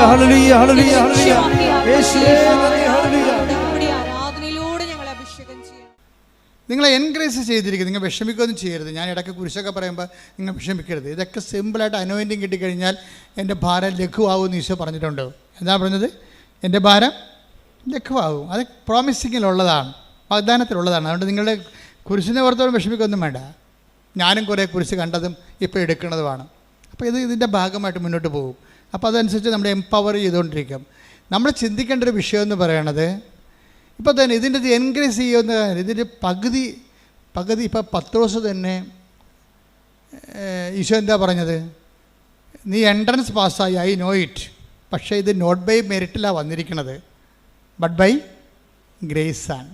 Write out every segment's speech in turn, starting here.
Hallelujah ഹല്ലേലൂയ ഹല്ലേലൂയ യേശുവേ നന്ദി ഹല്ലേലൂയ. ആരാധനയിലൂടെ ഞങ്ങളെ അഭിഷേകം ചെയ്യണം. നിങ്ങളെ എൻകറേജ് ചെയ്തിരിക്കുന്നത്, നിങ്ങൾ വിഷമിക്കുകയൊന്നും ചെയ്യരുത്. ഞാൻ ഇടയ്ക്ക് കുരിശൊക്കെ പറയുമ്പോൾ നിങ്ങൾ വിഷമിക്കരുത്. ഇതൊക്കെ സിമ്പിളായിട്ട് അനോയിൻറ്റിങ് കിട്ടിക്കഴിഞ്ഞാൽ എൻ്റെ ഭാരം ലഘുവാകുമെന്ന് ഈശോ പറഞ്ഞിട്ടുണ്ട്. എന്താ പറഞ്ഞത്? എൻ്റെ ഭാരം ലഘുവാകും. അത് പ്രോമിസിങ്ങിലുള്ളതാണ്, വാഗ്ദാനത്തിലുള്ളതാണ്. അതുകൊണ്ട് നിങ്ങളുടെ കുരിശിനെ ഓർത്തോളം വിഷമിക്കൊന്നും വേണ്ട. ഞാനും കുറേ കുരിശ് കണ്ടതും ഇപ്പോൾ എടുക്കുന്നതുമാണ്. അപ്പോൾ ഇതിൻ്റെ ഭാഗമായിട്ട് മുന്നോട്ട് പോകും. അപ്പോൾ അതനുസരിച്ച് നമ്മൾ എംപവർ ചെയ്തുകൊണ്ടിരിക്കും. നമ്മൾ ചിന്തിക്കേണ്ട ഒരു വിഷയം എന്ന് പറയണത്, ഇപ്പോൾ തന്നെ ഇതിൻ്റെ എൻകറേജ് ചെയ്യുന്ന ഇതിൻ്റെ പകുതി ഇപ്പോൾ പത്രോസ് തന്നെ ഈശോ എന്താ പറഞ്ഞത്? നീ എൻട്രൻസ് പാസ്സായി, ഐ നോ ഇറ്റ്. പക്ഷേ ഇത് നോട്ട് ബൈ മെറിറ്റിലാണ് വന്നിരിക്കുന്നത്, ബട്ട് ബൈ ഗ്രേസാണ്.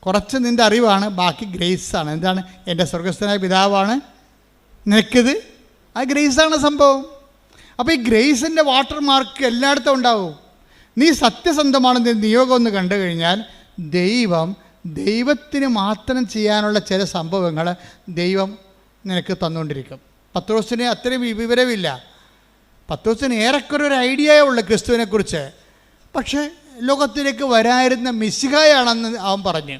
കുറച്ച് നിൻ്റെ അറിവാണ്, ബാക്കി ഗ്രേസാണ്. എന്താണ്? എൻ്റെ സ്വർഗസ്ഥനായ പിതാവാണ് നിനക്കിത്. ആ ഗ്രേസാണ് സംഭവം. അപ്പോൾ ഈ ഗ്രേസിൻ്റെ വാട്ടർ മാർക്ക് എല്ലായിടത്തും ഉണ്ടാവും. നീ സത്യസന്ധമാണെന്ന് നിയോഗം ഒന്ന് കണ്ടു കഴിഞ്ഞാൽ ദൈവത്തിന് മാത്രം ചെയ്യാനുള്ള ചില സംഭവങ്ങൾ ദൈവം നിനക്ക് തന്നുകൊണ്ടിരിക്കും. പത്രോസിന് അത്രയും വിവരമില്ല. പത്രോസിന് ഏറെക്കുറെ ഒരു ഐഡിയയേ ഉള്ളൂ ക്രിസ്തുവിനെക്കുറിച്ച്. പക്ഷേ ലോകത്തിലേക്ക് വരായിരുന്ന മിശിഹായാണെന്ന് അവൻ പറഞ്ഞു.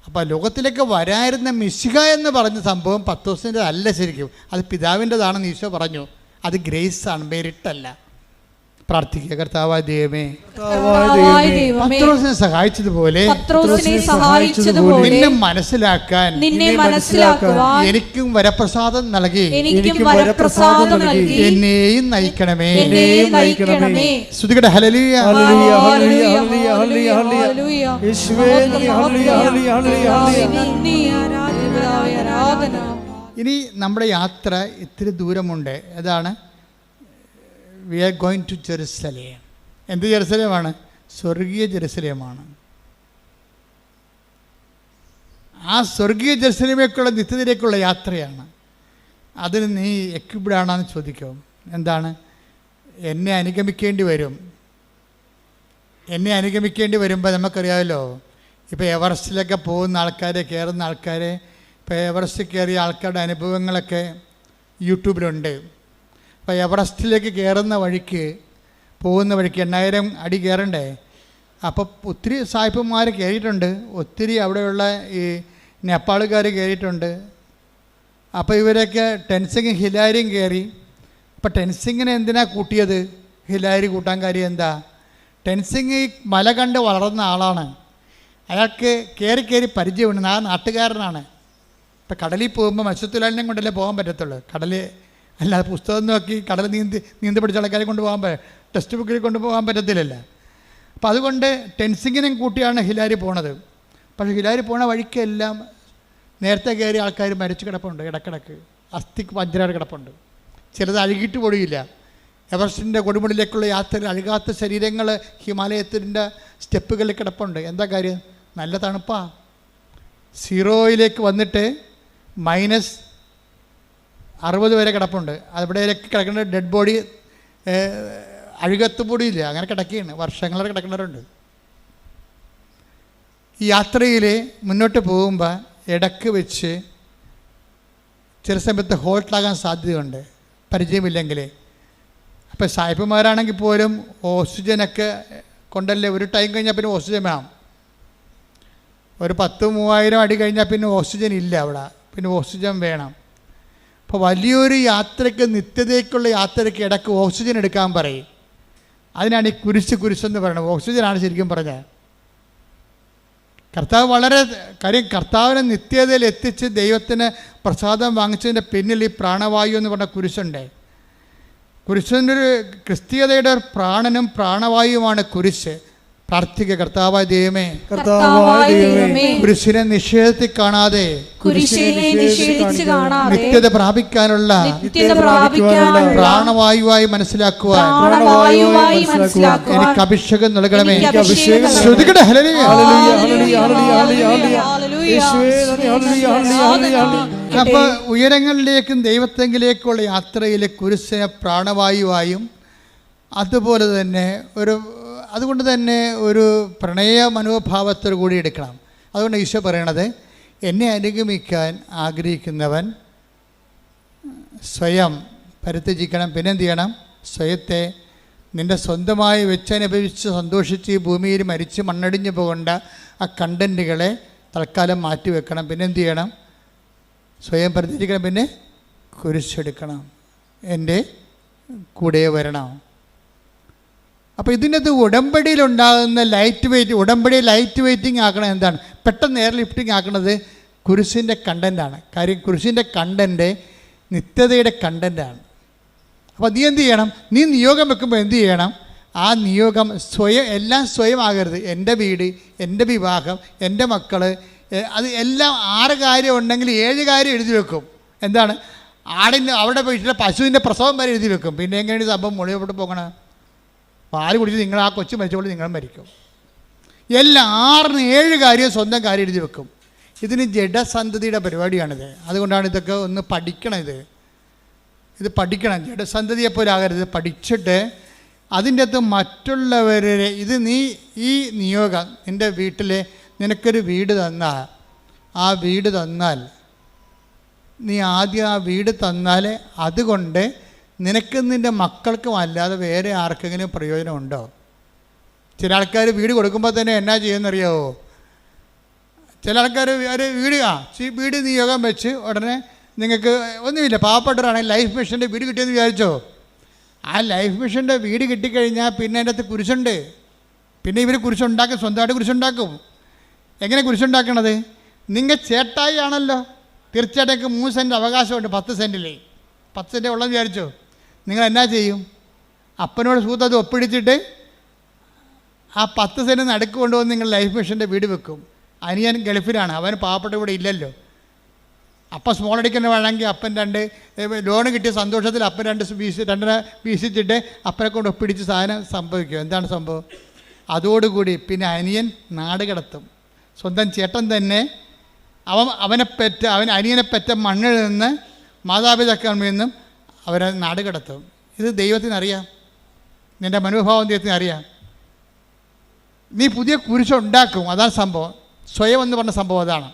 അപ്പോൾ ലോകത്തിലേക്ക് വരായിരുന്ന മിശിഹ എന്ന് പറഞ്ഞ സംഭവം പത്രോസിൻ്റെ അല്ല, ശരിക്കും അത് പിതാവിൻ്റെതാണെന്ന് ഈശോ പറഞ്ഞു. അത് ഗ്രേസാണ്, മെറിറ്റല്ല. പ്രാർത്ഥിക്കുക. കർത്താവായ ദൈവമേ, പത്രോസിനെ സഹായിച്ചതുപോലെ നിന്നെ മനസ്സിലാക്കാൻ എനിക്കും വരപ്രസാദം നൽകി എന്നെയും നയിക്കണമേ. സ്തുതിക്കട്ടെ. ഹല്ലേലൂയ ഹല്ലേലൂയ ഹല്ലേലൂയ ഹല്ലേലൂയ ഹല്ലേലൂയ യേശുവേ നന്ദി ഹല്ലേലൂയ ഹല്ലേലൂയ ഹല്ലേലൂയ. ഇനി നമ്മുടെ യാത്ര ഇത്തിരി ദൂരമുണ്ട്. അതാണ് we are going to Jerusalem. എന്ത് ജെറുസലേമാണ്? സ്വർഗീയ ജെറുസലേമാണ്. ആ സ്വർഗീയ ജെറുസലേമേക്കുള്ള നിത്യതയിലേക്കുള്ള യാത്രയാണ്. അതിന് നീ എക്വിപ്ഡാണെന്ന് ചോദിക്കും. എന്താണ്? എന്നെ അനുഗമിക്കേണ്ടി വരും. എന്നെ അനുഗമിക്കേണ്ടി വരുമ്പോൾ നമുക്കറിയാമല്ലോ, ഇപ്പോൾ എവറസ്റ്റിലൊക്കെ പോകുന്ന ആൾക്കാരെ, കയറുന്ന ആൾക്കാരെ, ഇപ്പോൾ എവറസ്റ്റിൽ കയറിയ ആൾക്കാരുടെ അനുഭവങ്ങളൊക്കെ യൂട്യൂബിലുണ്ട്. അപ്പോൾ എവറസ്റ്റിലേക്ക് കയറുന്ന വഴിക്ക്, പോകുന്ന വഴിക്ക് 8000 അടി കയറണ്ടേ. അപ്പോൾ ഒത്തിരി സായിപ്പന്മാർ കയറിയിട്ടുണ്ട്, ഒത്തിരി അവിടെയുള്ള ഈ നേപ്പാളുകാർ കയറിയിട്ടുണ്ട്. അപ്പോൾ ഇവരൊക്കെ ടെൻസിങ് ഹിലാരിയും കയറി. അപ്പോൾ ടെൻസിങ്ങിനെ എന്തിനാണ് കൂട്ടിയത്? ഹിലാരി കൂട്ടാൻ കാര്യം എന്താ? ടെൻസിങ് ഈ മല കണ്ട് വളർന്ന ആളാണ്. അയാൾക്ക് കയറി പരിചയമുണ്ട്. ആ നാട്ടുകാരനാണ്. ഇപ്പം കടലിൽ പോകുമ്പോൾ മത്സ്യത്തൊഴിലാളിനെ കൊണ്ടല്ലേ പോകാൻ പറ്റത്തുള്ളൂ. കടലിൽ അല്ലാതെ പുസ്തകം നോക്കി കടൽ നീന്തി പിടിച്ച ആൾക്കാരെ കൊണ്ടുപോകാൻ ടെക്സ്റ്റ് ബുക്കിൽ കൊണ്ടുപോകാൻ പറ്റത്തില്ലല്ലോ. അപ്പോൾ അതുകൊണ്ട് ടെൻസിങ്ങിനെ കൂട്ടിയാണ് ഹിലാരി പോണത്. പക്ഷേ ഹിലാരി പോണ വഴിക്കെല്ലാം നേരത്തെ കയറിയ ആൾക്കാർ മരിച്ചു കിടപ്പുണ്ട്. ഇടക്കിടക്ക് അസ്ഥിക്ക് പഞ്ചരാറ് കിടപ്പുണ്ട്. ചിലത് അഴുകിയിട്ട് പൊടിയില്ല. എവറസ്റ്റിൻ്റെ കൊടുമുടിയിലേക്കുള്ള യാത്രയിൽ അഴുകാത്ത ശരീരങ്ങൾ ഹിമാലയത്തിൻ്റെ സ്റ്റെപ്പുകളിൽ കിടപ്പുണ്ട്. എന്താ കാര്യം? നല്ല തണുപ്പാണ്. 0 വന്നിട്ട് -60 വരെ കിടപ്പുണ്ട്. അവിടെയൊക്കെ കിടക്കുന്ന ഡെഡ് ബോഡി അഴുകത്ത് പൊടിയില്ല, അങ്ങനെ കിടക്കുകയാണ്. വർഷങ്ങളെ കിടക്കുന്നവരുണ്ട്. ഈ യാത്രയിൽ മുന്നോട്ട് പോകുമ്പോൾ ഇടക്ക് വെച്ച് ചില സമയത്ത് ഹോൾട്ടാകാൻ സാധ്യതയുണ്ട്, പരിചയമില്ലെങ്കിൽ. അപ്പോൾ സായിപ്പന്മാരാണെങ്കിൽ പോലും ഓക്സിജനൊക്കെ കൊണ്ടല്ലേ, ഒരു ടൈം കഴിഞ്ഞാൽ പിന്നെ ഓക്സിജൻ വേണം. ഒരു 10,000-3000 അടി കഴിഞ്ഞാൽ പിന്നെ ഓക്സിജൻ ഇല്ല അവിടെ, പിന്നെ ഓക്സിജൻ വേണം. അപ്പോൾ വലിയൊരു യാത്രയ്ക്ക്, നിത്യതയ്ക്കുള്ള യാത്രയ്ക്ക് ഇടയ്ക്ക് ഓക്സിജൻ എടുക്കാൻ പറയും. അതിനാണ് ഈ കുരിശെന്ന് പറയുന്നത്. ഓക്സിജനാണ് ശരിക്കും പറഞ്ഞത്. കർത്താവ് വളരെ കാര്യം, കർത്താവിനെ നിത്യതയിൽ എത്തിച്ച് ദൈവത്തിന് പ്രസാദം വാങ്ങിച്ചതിൻ്റെ പിന്നിൽ ഈ പ്രാണവായു എന്ന് പറഞ്ഞ കുരിശുണ്ട്. കുരിശിൻ്റെ ഒരു ക്രിസ്തീയതയുടെ പ്രാണനും പ്രാണവായുമാണ് കുരിശ്. പ്രാർത്ഥിക്കുക. കർത്താവായ ദൈവമേ, കുരിശിനെ നിഷേധത്തിൽ കാണാതെ നിത്യത പ്രാപിക്കാനുള്ള പ്രാണവായുവായി മനസ്സിലാക്കുവാൻ എനിക്ക് അഭിഷേകം നൽകണമേ. ശ്രുതികട ഹല്ലേലൂയ. അപ്പോൾ ഉയരങ്ങളിലേക്കും ദൈവത്തെങ്കിലേക്കുള്ള യാത്രയിൽ കുരിശിനെ പ്രാണവായുവായും അതുകൊണ്ട് തന്നെ ഒരു പ്രണയ മനോഭാവത്തോടു കൂടി എടുക്കണം. അതുകൊണ്ട് ഈശോ പറയണത്, എന്നെ അനുഗമിക്കാൻ ആഗ്രഹിക്കുന്നവൻ സ്വയം പരിത്യജിക്കണം. പിന്നെന്ത് ചെയ്യണം? സ്വയത്തെ നിൻ്റെ സ്വന്തമായി വെച്ചനുഭവിച്ച് സന്തോഷിച്ച് ഈ ഭൂമിയിൽ മരിച്ച് മണ്ണടിഞ്ഞു പോകേണ്ട ആ കണ്ടൻറ്റുകളെ തൽക്കാലം മാറ്റി വെക്കണം. പിന്നെ എന്ത് ചെയ്യണം? സ്വയം പരിത്യജിക്കണം. പിന്നെ കുരിശെടുക്കണം, എൻ്റെ കൂടെ വരണം. അപ്പോൾ ഇതിനകത്ത് ഉടമ്പടിയിലുണ്ടാകുന്ന ലൈറ്റ് വെയിറ്റ്, ഉടമ്പടി ലൈറ്റ് വെയ്റ്റിംഗ് ആക്കണത് എന്താണ്? പെട്ടെന്ന് എയർ ലിഫ്റ്റിംഗ് ആക്കണത് കുരിശിൻ്റെ കണ്ടൻ്റാണ്. കാര്യം കുരിശിൻ്റെ കണ്ടൻറ്റ് നിത്യതയുടെ കണ്ടൻ്റാണ്. അപ്പോൾ നീ എന്ത് ചെയ്യണം? നീ നിയോഗം വെക്കുമ്പോൾ എന്ത് ചെയ്യണം? ആ നിയോഗം എല്ലാം സ്വയം ആകരുത്. എൻ്റെ വീട്, എൻ്റെ വിവാഹം, എൻ്റെ മക്കൾ, അത് എല്ലാം 6 കാര്യം ഉണ്ടെങ്കിൽ 7 കാര്യം എഴുതി വെക്കും. എന്താണ്? അവിടെ പോയിട്ട് പശുവിൻ്റെ പ്രസവം വരെ എഴുതി വെക്കും. പിന്നെ എങ്ങനെയാണ് സംഭവം മുഴുവൻ പോകണം? പാല് കുടിച്ച് നിങ്ങൾ ആ കൊച്ചു മരിച്ചപ്പോൾ നിങ്ങൾ മരിക്കും. എല്ലാം 6-7 കാര്യം സ്വന്തം കാര്യം എഴുതി വെക്കും. ഇതിന് ജഡസന്തതിയുടെ പരിപാടിയാണിത്. അതുകൊണ്ടാണ് ഇതൊക്കെ ഒന്ന് പഠിക്കണം. ഇത് പഠിക്കണം. ജഡസന്തതിയെപ്പോലെ ആകരുത്. പഠിച്ചിട്ട് അതിൻ്റെ അകത്ത് മറ്റുള്ളവരെ നീ ഈ നിയോഗം നിൻ്റെ വീട്ടിൽ നിനക്കൊരു വീട് തന്നാൽ, ആ വീട് തന്നാൽ നീ ആദ്യം ആ വീട് തന്നാൽ അതുകൊണ്ട് നിനക്ക് നിൻ്റെ മക്കൾക്കും അല്ലാതെ വേറെ ആർക്കെങ്കിലും പ്രയോജനമുണ്ടോ? ചില ആൾക്കാർ വീട് കൊടുക്കുമ്പോൾ തന്നെ എന്നാ ചെയ്യുമെന്നറിയാവോ? ചില ആൾക്കാർ ഒരു വീട് നിയോഗം വെച്ച് ഉടനെ നിങ്ങൾക്ക് ഒന്നുമില്ല, പാവപ്പെട്ടവരാണെങ്കിൽ ലൈഫ് മിഷൻ്റെ വീട് കിട്ടിയെന്ന് വിചാരിച്ചോ? ആ ലൈഫ് മിഷൻ്റെ വീട് കിട്ടിക്കഴിഞ്ഞാൽ പിന്നെ അതിൻ്റെ അകത്ത് കുരിശുണ്ട്. പിന്നെ ഇവർ കുരിശുണ്ടാക്കും, സ്വന്തമായിട്ട് കുരിശുണ്ടാക്കും. എങ്ങനെ കുരിശുണ്ടാക്കണത്? നിങ്ങൾ ചേട്ടായി ആണല്ലോ, തീർച്ചയായിട്ടും 3 സെൻറ്റ് അവകാശമുണ്ട് 10 സെൻറ്റിൽ. 10 സെൻറ്റ് ഉള്ളതെന്ന് വിചാരിച്ചോ? നിങ്ങൾ എന്നാ ചെയ്യും? അപ്പനോട് സൂത്തത് ഒപ്പിടിച്ചിട്ട് ആ 10 സെൻറ്റ് നടുക്ക് കൊണ്ടുവന്ന് നിങ്ങൾ ലൈഫ് മിഷൻ്റെ വീട് വെക്കും. അനിയൻ ഗൾഫിലാണ്, അവൻ പാവപ്പെട്ട ഇവിടെ ഇല്ലല്ലോ. അപ്പം സ്മോൾ അടിക്കുന്ന വേണമെങ്കിൽ അപ്പൻ 2 ലോൺ കിട്ടിയ സന്തോഷത്തിൽ അപ്പൻ 2 വീശിച്ചിട്ട് അപ്പനെ കൊണ്ട് ഒപ്പിടിച്ച് സാധനം സംഭവിക്കും. എന്താണ് സംഭവം? അതോടുകൂടി പിന്നെ അനിയൻ നാട് കടത്തും. സ്വന്തം ചേട്ടൻ തന്നെ അനിയനെ പെറ്റ മണ്ണിൽ നിന്ന് മാതാപിതാക്കളിൽ നിന്നും അവരെ നാട് കടത്തും. ഇത് ദൈവത്തിനറിയാം, നിൻ്റെ മനോഭാവം ദൈവത്തിന് അറിയാം. നീ പുതിയ കുരിശുണ്ടാക്കും. അതാണ് സംഭവം. സ്വയം എന്ന് പറഞ്ഞ സംഭവം അതാണ്.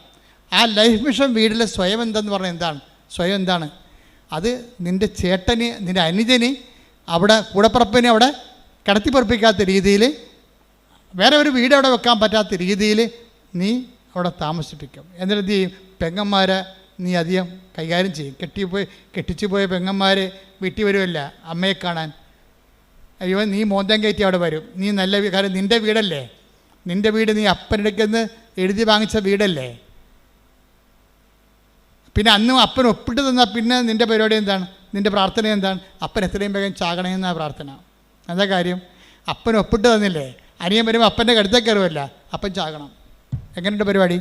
ആ ലൈഫ് മിഷൻ വീട്ടിലെ സ്വയം എന്തെന്ന് പറഞ്ഞാൽ എന്താണ്? സ്വയം എന്താണ്? അത് നിൻ്റെ ചേട്ടന്, നിൻ്റെ അനുജന്, അവിടെ കൂടപ്പറപ്പിനെ അവിടെ കടത്തിപ്പറപ്പിക്കാത്ത രീതിയിൽ, വേറെ ഒരു വീട് അവിടെ വെക്കാൻ പറ്റാത്ത രീതിയിൽ നീ അവിടെ താമസിപ്പിക്കും. എന്നിട്ട് എന്ത് ചെയ്യും? പെങ്ങന്മാരെ നീ അധികം കൈകാര്യം ചെയ്യും. കെട്ടിച്ചു പോയ പെങ്ങന്മാർ വീട്ടിൽ വരുമല്ല അമ്മയെ കാണാൻ. അയ്യോ, നീ മോന്തം കയറ്റി അവിടെ വരും. നീ നല്ല കാര്യം, നിൻ്റെ വീടല്ലേ, നിൻ്റെ വീട് നീ അപ്പനെടുക്കുന്ന എഴുതി വാങ്ങിച്ച വീടല്ലേ. പിന്നെ അന്ന് അപ്പൻ ഒപ്പിട്ട് തന്നാൽ പിന്നെ നിൻ്റെ പരിപാടി എന്താണ്? നിൻ്റെ പ്രാർത്ഥന എന്താണ്? അപ്പൻ എത്രയും വേഗം ചാകണമെന്നാണ് പ്രാർത്ഥന. എന്താ കാര്യം? അപ്പൻ ഒപ്പിട്ട് തന്നില്ലേ, അനിയൻ വരുമ്പോൾ അപ്പൻ്റെ കടുത്തേക്ക് കയറുമല്ല, അപ്പൻ ചാകണം. എങ്ങനെയുണ്ട് പരിപാടി?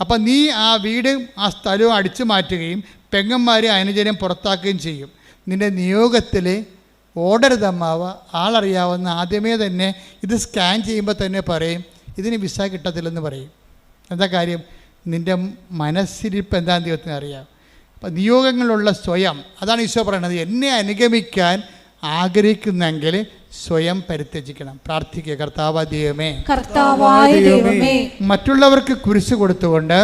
അപ്പം നീ ആ വീടും ആ സ്ഥലവും അടിച്ചു മാറ്റുകയും പെങ്ങന്മാരെ അനുജനം പുറത്താക്കുകയും ചെയ്യും. നിൻ്റെ നിയോഗത്തിൽ ഓടരുത് അമ്മാവ്, ആളറിയാവുന്ന ആദ്യമേ തന്നെ ഇത് സ്കാൻ ചെയ്യുമ്പോൾ തന്നെ പറയും ഇതിന് വിസ കിട്ടത്തില്ലെന്ന് പറയും. എന്താ കാര്യം? നിൻ്റെ മനസ്സിരിപ്പ് എന്താണെന്ന് ദൈവത്തിന് അറിയാം. അപ്പം നിയോഗങ്ങളുള്ള സ്വയം, അതാണ് ഈശോ പറയണത്. എന്നെ അനുഗമിക്കാൻ ആഗ്രഹിക്കുന്നെങ്കിൽ സ്വയം പരിത്യജിക്കണം. പ്രാർത്ഥിക്കുക. കർത്താവായ ദൈവമേ, മറ്റുള്ളവർക്ക് കുരിശ് കൊടുത്തുകൊണ്ട്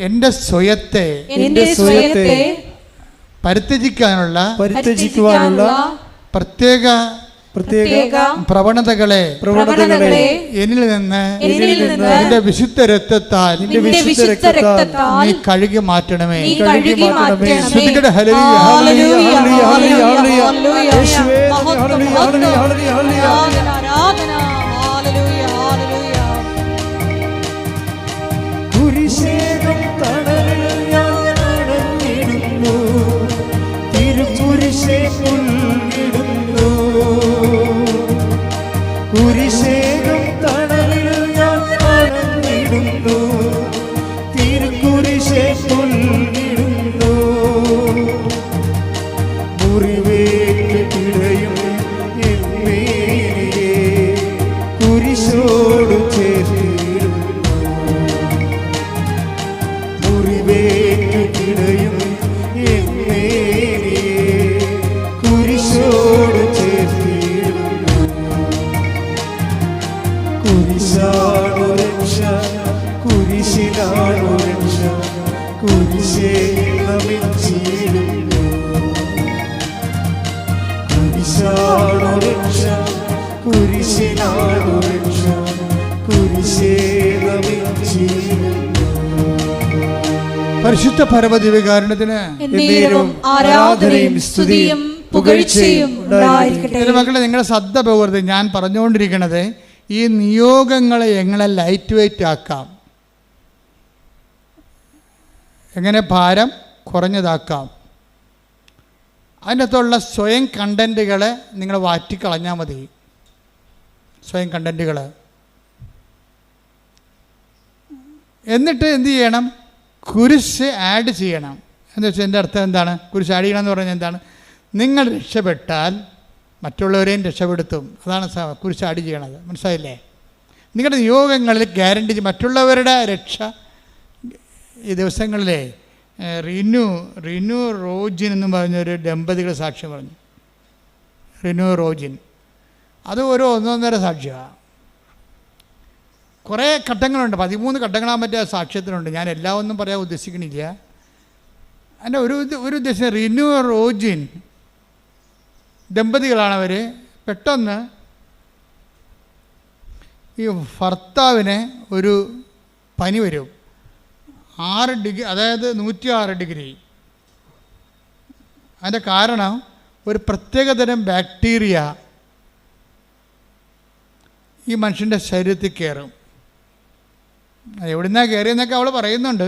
എൻ്റെ സ്വയത്തെ പരിത്യജിക്കാനുള്ള പ്രത്യേക പ്രവണതകളെ എന്നിൽ നിന്ന് നിന്റെ വിശുദ്ധ രക്തത്താൽ നീ കഴുകി മാറ്റണമേ. ശ്രദ്ധിക്കട്ടെ. കുരിശേകം തണലിൽ ഞാൻ അണഞ്ഞിടുന്നു, തിരുക്കുരിശേ പുൽകിടുന്നു. മുറിവേറ്റ് പിടയും കുരിശാണു രക്ഷ, കുരിശിനാണു രക്ഷ, കുരിശേ നമിച്ചിടുന്നു. പരിശുദ്ധ പരമദിവ്യകാരുണ്യത്തിന് എന്നേരവും ആരാധനയും സ്തുതിയും പുകഴ്ചയും ഉണ്ടായിരിക്കട്ടെ. മക്കളെ, നിങ്ങളുടെ ശ്രദ്ധ പോകരുത്. ഞാൻ പറഞ്ഞുകൊണ്ടിരിക്കുന്നത് ഈ നിയോഗങ്ങളെ എങ്ങനെ ലൈറ്റ് വെയിറ്റ് ആക്കാം, എങ്ങനെ ഭാരം കുറഞ്ഞതാക്കാം. അതിൻ്റെ അകത്തുള്ള സ്വയം കണ്ടൻറ്റുകളെ നിങ്ങൾ വാറ്റിക്കളഞ്ഞാൽ മതി. സ്വയം കണ്ടൻറ്റുകൾ. എന്നിട്ട് എന്ത് ചെയ്യണം? കുരിശ് ആഡ് ചെയ്യണം. എന്ന് വെച്ചാൽ എൻ്റെ അർത്ഥം എന്താണ്? കുരിശ് ആഡ് ചെയ്യണം എന്ന് പറഞ്ഞാൽ എന്താണ്? നിങ്ങൾ രക്ഷപ്പെട്ടാൽ മറ്റുള്ളവരെയും രക്ഷപ്പെടുത്തും. അതാണ് കുരിശ് ആഡ് ചെയ്യണത്. മനസ്സിലായില്ലേ? നിങ്ങളുടെ നിയോഗങ്ങളിൽ ഗ്യാരണ്ടി, മറ്റുള്ളവരുടെ രക്ഷ. ഈ ദിവസങ്ങളിലെ റിനു റോജിൻ എന്ന് പറഞ്ഞൊരു ദമ്പതികൾ സാക്ഷ്യം പറഞ്ഞു. റിനു റോജിൻ, അത് ഒരു 1.5 സാക്ഷ്യമാണ്. കുറേ ഘട്ടങ്ങളുണ്ട്, 13 ഘട്ടങ്ങളാകാൻ പറ്റിയ സാക്ഷ്യത്തിനുണ്ട്. ഞാൻ എല്ലാം ഒന്നും പറയാൻ ഉദ്ദേശിക്കണില്ല. എൻ്റെ ഒരു ഉദ്ദേശം, റിനു റോജിൻ ദമ്പതികളാണവർ. പെട്ടെന്ന് ഈ ഭർത്താവിന് ഒരു പനി വരും. 6 ഡിഗ്രി, അതായത് 106 ഡിഗ്രി. അതിൻ്റെ കാരണം ഒരു പ്രത്യേകതരം ബാക്ടീരിയ ഈ മനുഷ്യൻ്റെ ശരീരത്തിൽ കയറും. എവിടുന്നാണ് കയറിയെന്നൊക്കെ അവൾ പറയുന്നുണ്ട്.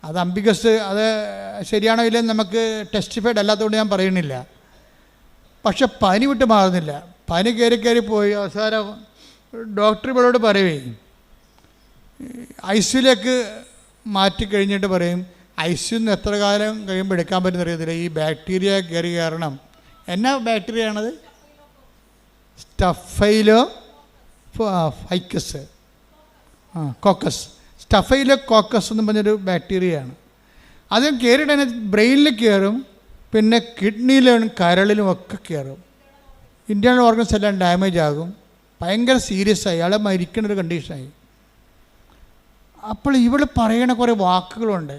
അത് അംബികസ്, അത് ശരിയാണോ ഇല്ലെന്ന് നമുക്ക് ടെസ്റ്റിഫൈഡ് അല്ലാത്തതുകൊണ്ട് ഞാൻ പറയണില്ല. പക്ഷെ പനി വിട്ട് മാറുന്നില്ല. പനി കയറി പോയി അവസാനം ഡോക്ടർ ഇവളോട് പറയുവേ, ഐസിയുലേക്ക് മാറ്റിക്കഴിഞ്ഞിട്ട് പറയും, ഐസിയുന്ന് എത്ര കാലം കഴിയുമ്പോൾ എടുക്കാൻ പറ്റുന്ന അറിയത്തില്ല, ഈ ബാക്ടീരിയ കയറി കാരണം. എന്നാ ബാക്ടീരിയ ആണത്? Staphylo ficus, caucus. Staphylo caucus എന്ന് പറഞ്ഞൊരു ബാക്ടീരിയയാണ്. അത് കയറിയിട്ട് തന്നെ ബ്രെയിനിൽ കയറും, പിന്നെ കിഡ്നിയിലും കരളിലും ഒക്കെ കയറും. ഇൻറ്റേർണൽ ഓർഗൻസ് എല്ലാം ഡാമേജ് ആകും. ഭയങ്കര സീരിയസ് ആയി, അയാളെ മരിക്കുന്നൊരു കണ്ടീഷനായി. അപ്പോൾ ഇവൾ പറയണ കുറേ വാക്കുകളുണ്ട്.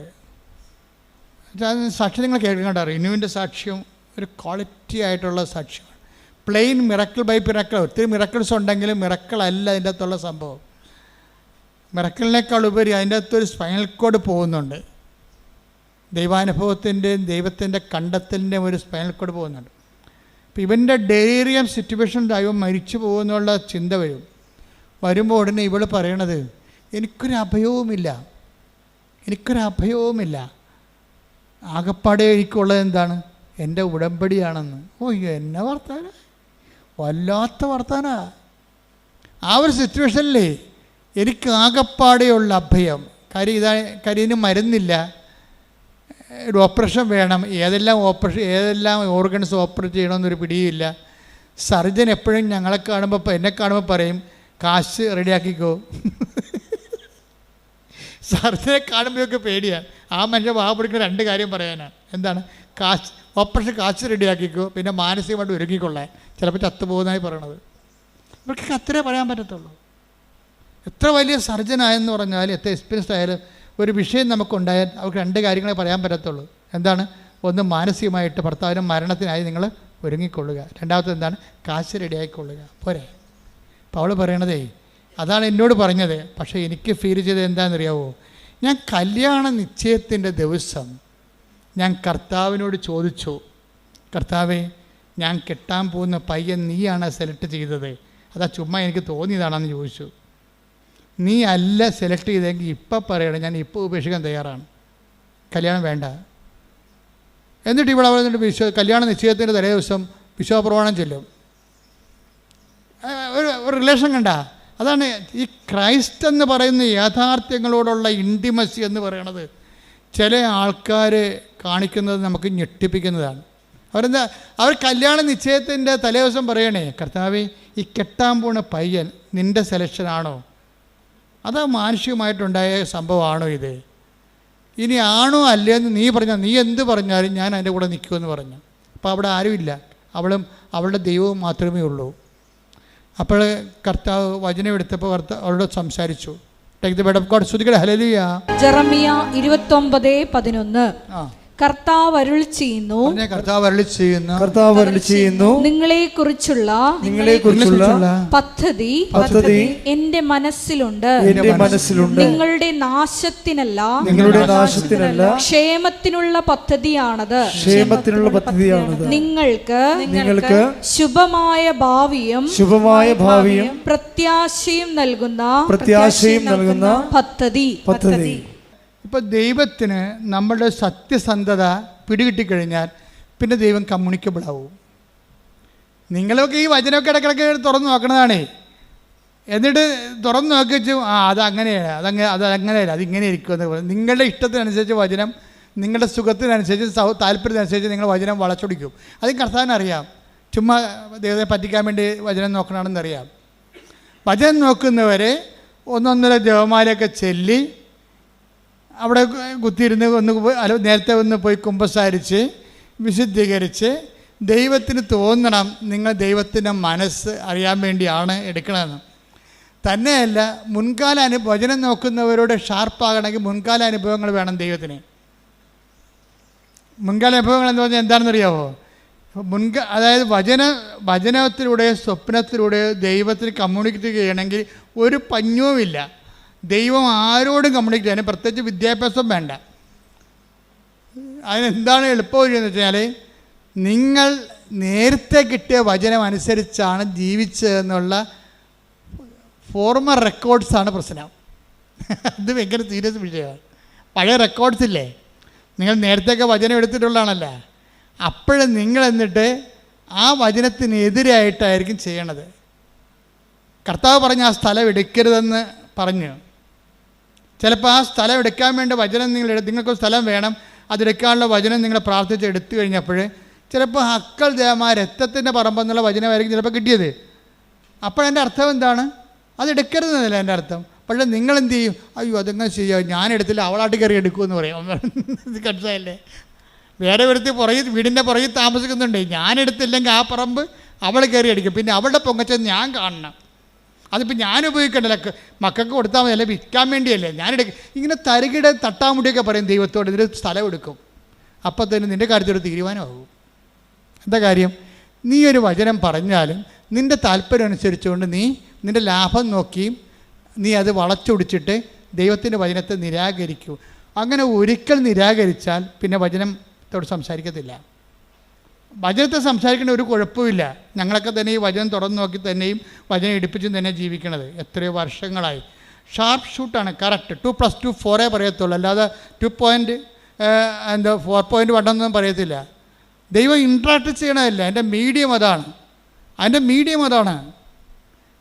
സാക്ഷ്യം നിങ്ങൾ കേൾക്കണ്ട. റിനുവിൻ്റെ സാക്ഷ്യം ഒരു ക്വാളിറ്റി ആയിട്ടുള്ള സാക്ഷ്യമാണ്. Plain miracle by miracle. ഒത്തിരി മിറക്കിൾസ് ഉണ്ടെങ്കിലും മിറക്കിൾ അല്ല അതിൻ്റെ അകത്തുള്ള സംഭവം. മിറക്കിളിനേക്കാൾ ഉപരി അതിൻ്റെ അകത്തൊരു സ്പൈനൽ കോഡ് പോകുന്നുണ്ട്. ദൈവാനുഭവത്തിൻ്റെയും ദൈവത്തിൻ്റെ കണ്ടെത്തലിൻ്റെയും ഒരു സ്പൈനൽ കോഡ് പോകുന്നുണ്ട്. അപ്പോൾ ഇവൻ്റെ ഡെലീറിയം സിറ്റുവേഷൻ ദൈവം മരിച്ചു പോകുന്നുള്ള ചിന്ത വരുമ്പോൾ ഉടനെ ഇവൾ പറയണത്, എനിക്കൊരു അഭയവുമില്ല. ആകപ്പാടെ എനിക്കുള്ളത് എന്താണ്? എൻ്റെ ഉടമ്പടിയാണെന്ന്. ഓ, എന്നെ വർത്താന, വല്ലാത്ത വർത്താന. ആ ഒരു സിറ്റുവേഷനിലേ എനിക്ക് ആകപ്പാടെയുള്ള അഭയം. ഇതിന് മരുന്നില്ല, ഒരു ഓപ്പറേഷൻ വേണം, ഏതെല്ലാം ഓർഗൻസ് ഓപ്പറേറ്റ് ചെയ്യണമെന്നൊരു പിടിയില്ല. സർജൻ എപ്പോഴും എന്നെ കാണുമ്പോൾ പറയും, കാശ് റെഡിയാക്കിക്കോ. സർജനെ കാണുമ്പോഴൊക്കെ പേടിയാണ്. ആ മനുഷ്യൻ പിടിക്കുന്ന 2 കാര്യം പറയാനാണ്. എന്താണ്? ഓപ്പറേഷൻ കാശ് റെഡിയാക്കിക്കോ, പിന്നെ മാനസികമായിട്ട് ഒരുങ്ങിക്കൊള്ളാൻ. ചിലപ്പോൾ ചത്തുപോകുന്നതായി പറയണത്. ഇവർക്ക് അത്രേ പറയാൻ പറ്റത്തുള്ളൂ. എത്ര വലിയ സർജനായെന്ന് പറഞ്ഞാൽ, എത്ര എക്സ്പീരിയൻസ്ഡ് ആയാലും ഒരു വിഷയം നമുക്കുണ്ടായാൽ അവർക്ക് 2 കാര്യങ്ങളെ പറയാൻ പറ്റത്തുള്ളൂ. എന്താണ്? ഒന്ന്, മാനസികമായിട്ട് ഭർത്താവിനും മരണത്തിനായി നിങ്ങൾ ഒരുങ്ങിക്കൊള്ളുക. രണ്ടാമത്തെ എന്താണ്? കാശ് റെഡിയായിക്കൊള്ളുക. പോരെ? അപ്പോൾ അവൾ പറയണതേ അതാണ് എന്നോട് പറഞ്ഞത്. പക്ഷേ എനിക്ക് ഫീൽ ചെയ്തത് എന്താണെന്നറിയാവോ? ഞാൻ കല്യാണ നിശ്ചയത്തിൻ്റെ ദിവസം ഞാൻ കർത്താവിനോട് ചോദിച്ചു, കർത്താവേ, ഞാൻ കെട്ടാൻ പോകുന്ന പയ്യൻ നീയാണ് സെലക്ട് ചെയ്തത്, അതാ ചുമ്മാ എനിക്ക് തോന്നിയതാണെന്ന് ചോദിച്ചു. നീ അല്ല സെലക്ട് ചെയ്തെങ്കിൽ ഇപ്പം പറയണം, ഞാൻ ഇപ്പോൾ ഉപേക്ഷിക്കാൻ തയ്യാറാണ്, കല്യാണം വേണ്ട. എന്നിട്ട് ഇവിടെ അവിടെ കല്യാണ നിശ്ചയത്തിൻ്റെ തലേ ദിവസം വിശ്വാസപ്രമാണം ചൊല്ലും. ഒരു റിലേഷൻ കണ്ട. അതാണ് ഈ ക്രൈസ്റ്റ് എന്ന് പറയുന്ന യാഥാർത്ഥ്യങ്ങളോടുള്ള ഇൻറ്റിമസി എന്ന് പറയണത്. ചില ആൾക്കാർ കാണിക്കുന്നത് നമുക്ക് ഞെട്ടിപ്പിക്കുന്നതാണ്. അവർ കല്യാണ നിശ്ചയത്തിൻ്റെ തലേ ദിവസം പറയണേ, കർത്താവേ, ഈ കെട്ടാൻ പോണ പയ്യൻ നിൻ്റെ സെലക്ഷനാണോ, അതോ മാനുഷികമായിട്ടുണ്ടായ സംഭവമാണോ ഇത്? ഇനി ആണോ അല്ലേന്ന് നീ പറഞ്ഞാൽ, നീ എന്ത് പറഞ്ഞാലും ഞാൻ അതിൻ്റെ കൂടെ നിൽക്കുമെന്ന് പറഞ്ഞു. അപ്പോൾ അവിടെ ആരുമില്ല, അവളുടെ ദൈവവും മാത്രമേ ഉള്ളൂ. അപ്പോൾ കർത്താവ് വചനം എടുത്തപ്പോൾ അവളോട് സംസാരിച്ചു. Take the word of God. ശ്രുതികട ഹല്ലേലൂയ. ജെറമിയ 29:11. കർത്താവ് അരുളി ചെയ്യുന്നു, കർത്താവ് അരുളി ചെയ്യുന്നു, കർത്താവ് അരുളി ചെയ്യുന്നു, നിങ്ങളെക്കുറിച്ചുള്ള പദ്ധതി എന്റെ മനസ്സിലുണ്ട്, എന്റെ മനസ്സിലുണ്ട്. നിങ്ങളുടെ നാശത്തിനല്ല, നിങ്ങളുടെ നാശത്തിനല്ല, ക്ഷേമത്തിനുള്ള പദ്ധതിയാണത്, ക്ഷേമത്തിനുള്ള പദ്ധതിയാണത്. നിങ്ങൾക്ക് ശുഭമായ ഭാവിയും പ്രത്യാശയും നൽകുന്ന പദ്ധതി. ഇപ്പൊ ദൈവത്തിന് നമ്മുടെ സത്യസന്ധത പിടികിട്ടിക്കഴിഞ്ഞാൽ പിന്നെ ദൈവം കമ്മ്യൂണിക്കബിൾ ആവും. നിങ്ങളൊക്കെ ഈ വചനമൊക്കെ ഇടയ്ക്കിടയ്ക്ക് തുറന്നു നോക്കണതാണേ. എന്നിട്ട് തുറന്നു നോക്കിച്ചു അതങ്ങനെയാണ്, അതങ്ങനെയല്ല, അതിങ്ങനെ ഇരിക്കുമെന്ന്. നിങ്ങളുടെ ഇഷ്ടത്തിനനുസരിച്ച് വചനം, നിങ്ങളുടെ സുഖത്തിനനുസരിച്ച് താല്പര്യത്തിനനുസരിച്ച് നിങ്ങൾ വചനം വളച്ചൊടിക്കും. അത് കർത്താവിനറിയാം. ചുമ്മാ ദൈവത്തെ പറ്റിക്കാൻ വേണ്ടി വചനം നോക്കണമെന്നറിയാം. വചനം നോക്കുന്നവരെ ഒന്നൊന്നര ജപമാലയൊക്കെ ചൊല്ലി അവിടെ കുത്തിയിരുന്ന് നേരത്തെ ഒന്ന് പോയി കുമ്പസാരിച്ച് വിശുദ്ധീകരിച്ച് ദൈവത്തിന് തോന്നണം നിങ്ങൾ ദൈവത്തിൻ്റെ മനസ്സ് അറിയാൻ വേണ്ടിയാണ് എടുക്കണമെന്ന്. തന്നെയല്ല, മുൻകാല വചനം നോക്കുന്നവരോട് ഷാർപ്പാകണമെങ്കിൽ മുൻകാല അനുഭവങ്ങൾ വേണം ദൈവത്തിന്. മുൻകാല അനുഭവങ്ങൾ എന്ന് പറഞ്ഞാൽ എന്താണെന്നറിയാമോ? അതായത് വചനത്തിലൂടെയോ സ്വപ്നത്തിലൂടെയോ ദൈവത്തിന് കമ്മ്യൂണിക്കേറ്റ് ചെയ്യണമെങ്കിൽ ഒരു പഞ്ഞവുമില്ല. ദൈവം ആരോടും കമ്മ്യൂണിക്കേറ്റ് ചെയ്യാൻ പ്രത്യേകിച്ച് വിദ്യാഭ്യാസം വേണ്ട. അതിനെന്താണ് എളുപ്പമെന്ന് വെച്ചാൽ നിങ്ങൾ നേരത്തെ കിട്ടിയ വചനം അനുസരിച്ചാണ് ജീവിച്ചതെന്നുള്ള ഫോർമൽ റെക്കോർഡ്സാണ് പ്രശ്നം. അത് ഭയങ്കര സീരിയസ് വിഷയമാണ്. പഴയ റെക്കോർഡ്സ് ഇല്ലേ, നിങ്ങൾ നേരത്തെയൊക്കെ വചനം എടുത്തിട്ടുള്ളതാണല്ലോ. അപ്പോഴും നിങ്ങൾ എന്നിട്ട് ആ വചനത്തിനെതിരായിട്ടായിരിക്കും ചെയ്യണത്. കർത്താവ് പറഞ്ഞ ആ സ്ഥലം എടുക്കരുതെന്ന് പറഞ്ഞു. ചിലപ്പോൾ ആ സ്ഥലം എടുക്കാൻ വേണ്ട വചനം നിങ്ങൾക്ക് സ്ഥലം വേണം, അതെടുക്കാനുള്ള വചനം നിങ്ങൾ പ്രാർത്ഥിച്ച് എടുത്തു കഴിഞ്ഞപ്പോൾ ചിലപ്പോൾ ഹക്കൽ ദേവമാ രക്തത്തിൻ്റെ പറമ്പെന്നുള്ള വചനമായിരിക്കും ചിലപ്പോൾ കിട്ടിയത്. അപ്പോഴതിൻ്റെ അർത്ഥം എന്താണ്? അതെടുക്കരുതെന്നല്ല എൻ്റെ അർത്ഥം. പക്ഷേ നിങ്ങളെന്ത് ചെയ്യും? അയ്യോ അതെങ്ങനെ ചെയ്യാം, ഞാനെടുത്തില്ല, അവളാട്ട് കയറി എടുക്കുമെന്ന് പറയും. ഇത് കൺസായല്ലേ? വേറെ ഒരുത്തി വീടിൻ്റെ പുറകിൽ താമസിക്കുന്നുണ്ട്, ഞാനെടുത്തില്ലെങ്കിൽ ആ പറമ്പ് അവൾ കയറി അടിക്കും, പിന്നെ അവളുടെ പൊങ്ങച്ചത് ഞാൻ കാണണം. അതിപ്പോൾ ഞാൻ ഉപയോഗിക്കണ്ടല്ലോ, മക്കൾക്ക് കൊടുത്താൽ മതി, അല്ലെ വിൽക്കാൻ വേണ്ടിയല്ലേ ഞാനെടുക്കും. ഇങ്ങനെ തരികിട തട്ടാമുടിയൊക്കെ പറയും ദൈവത്തോട്, ഇതിൻ്റെ സ്ഥലം എടുക്കും. അപ്പോൾ തന്നെ നിൻ്റെ കാര്യത്തിലൊരു തീരുമാനമാകും. എന്താ കാര്യം? നീ ഒരു വചനം പറഞ്ഞാലും നിൻ്റെ താല്പര്യം അനുസരിച്ചുകൊണ്ട് നിൻ്റെ ലാഭം നോക്കിയും നീ അത് വളച്ചൊടിച്ചിട്ട് ദൈവത്തിൻ്റെ വചനത്തെ നിരാകരിക്കൂ. അങ്ങനെ ഒരിക്കൽ നിരാകരിച്ചാൽ പിന്നെ വചനത്തോട് സംസാരിക്കത്തില്ല. വചനത്തെ സംസാരിക്കേണ്ട ഒരു കുഴപ്പമില്ല. ഞങ്ങളൊക്കെ തന്നെ ഈ വചനം തുറന്നു നോക്കി തന്നെയും വചനം എടുപ്പിച്ചും തന്നെ ജീവിക്കണത് എത്രയോ വർഷങ്ങളായി. Sharp ഷൂട്ടാണ്, correct. 2+2 4 പറയത്തുള്ളൂ, അല്ലാതെ 4.1 ഒന്നും പറയത്തില്ല. ദൈവം ഇൻട്രാക്ട് ചെയ്യണമല്ല, എൻ്റെ മീഡിയം അതാണ്.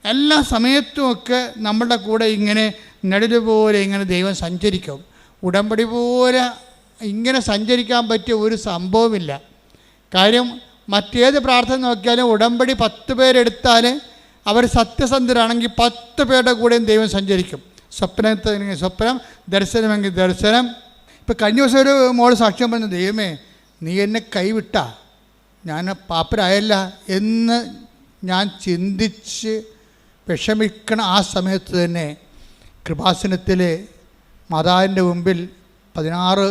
എല്ലാ സമയത്തുമൊക്കെ നമ്മളുടെ കൂടെ ഇങ്ങനെ നിഴല് പോലെ ഇങ്ങനെ ദൈവം സഞ്ചരിക്കും. ഉടമ്പടി പോലെ ഇങ്ങനെ സഞ്ചരിക്കാൻ പറ്റിയ ഒരു സംഭവമില്ല. കാര്യം മറ്റേത് പ്രാർത്ഥന നോക്കിയാലും ഉടമ്പടി 10 പേരെടുത്താൽ അവർ സത്യസന്ധരാണെങ്കിൽ 10 പേരുടെ കൂടെയും ദൈവം സഞ്ചരിക്കും. സ്വപ്നത്തിനെങ്കിൽ സ്വപ്നം, ദർശനമെങ്കിൽ ദർശനം. ഇപ്പോൾ കഴിഞ്ഞ ദിവസം ഒരു മോൾ സാക്ഷ്യം പറഞ്ഞു, ദൈവമേ നീ എന്നെ കൈവിട്ടാ, ഞാൻ പാപ്പരായല്ല എന്ന് ഞാൻ ചിന്തിച്ച് വിഷമിക്കണ ആ സമയത്ത് തന്നെ കൃപാസനത്തിൽ മാതാവിൻ്റെ മുമ്പിൽ 16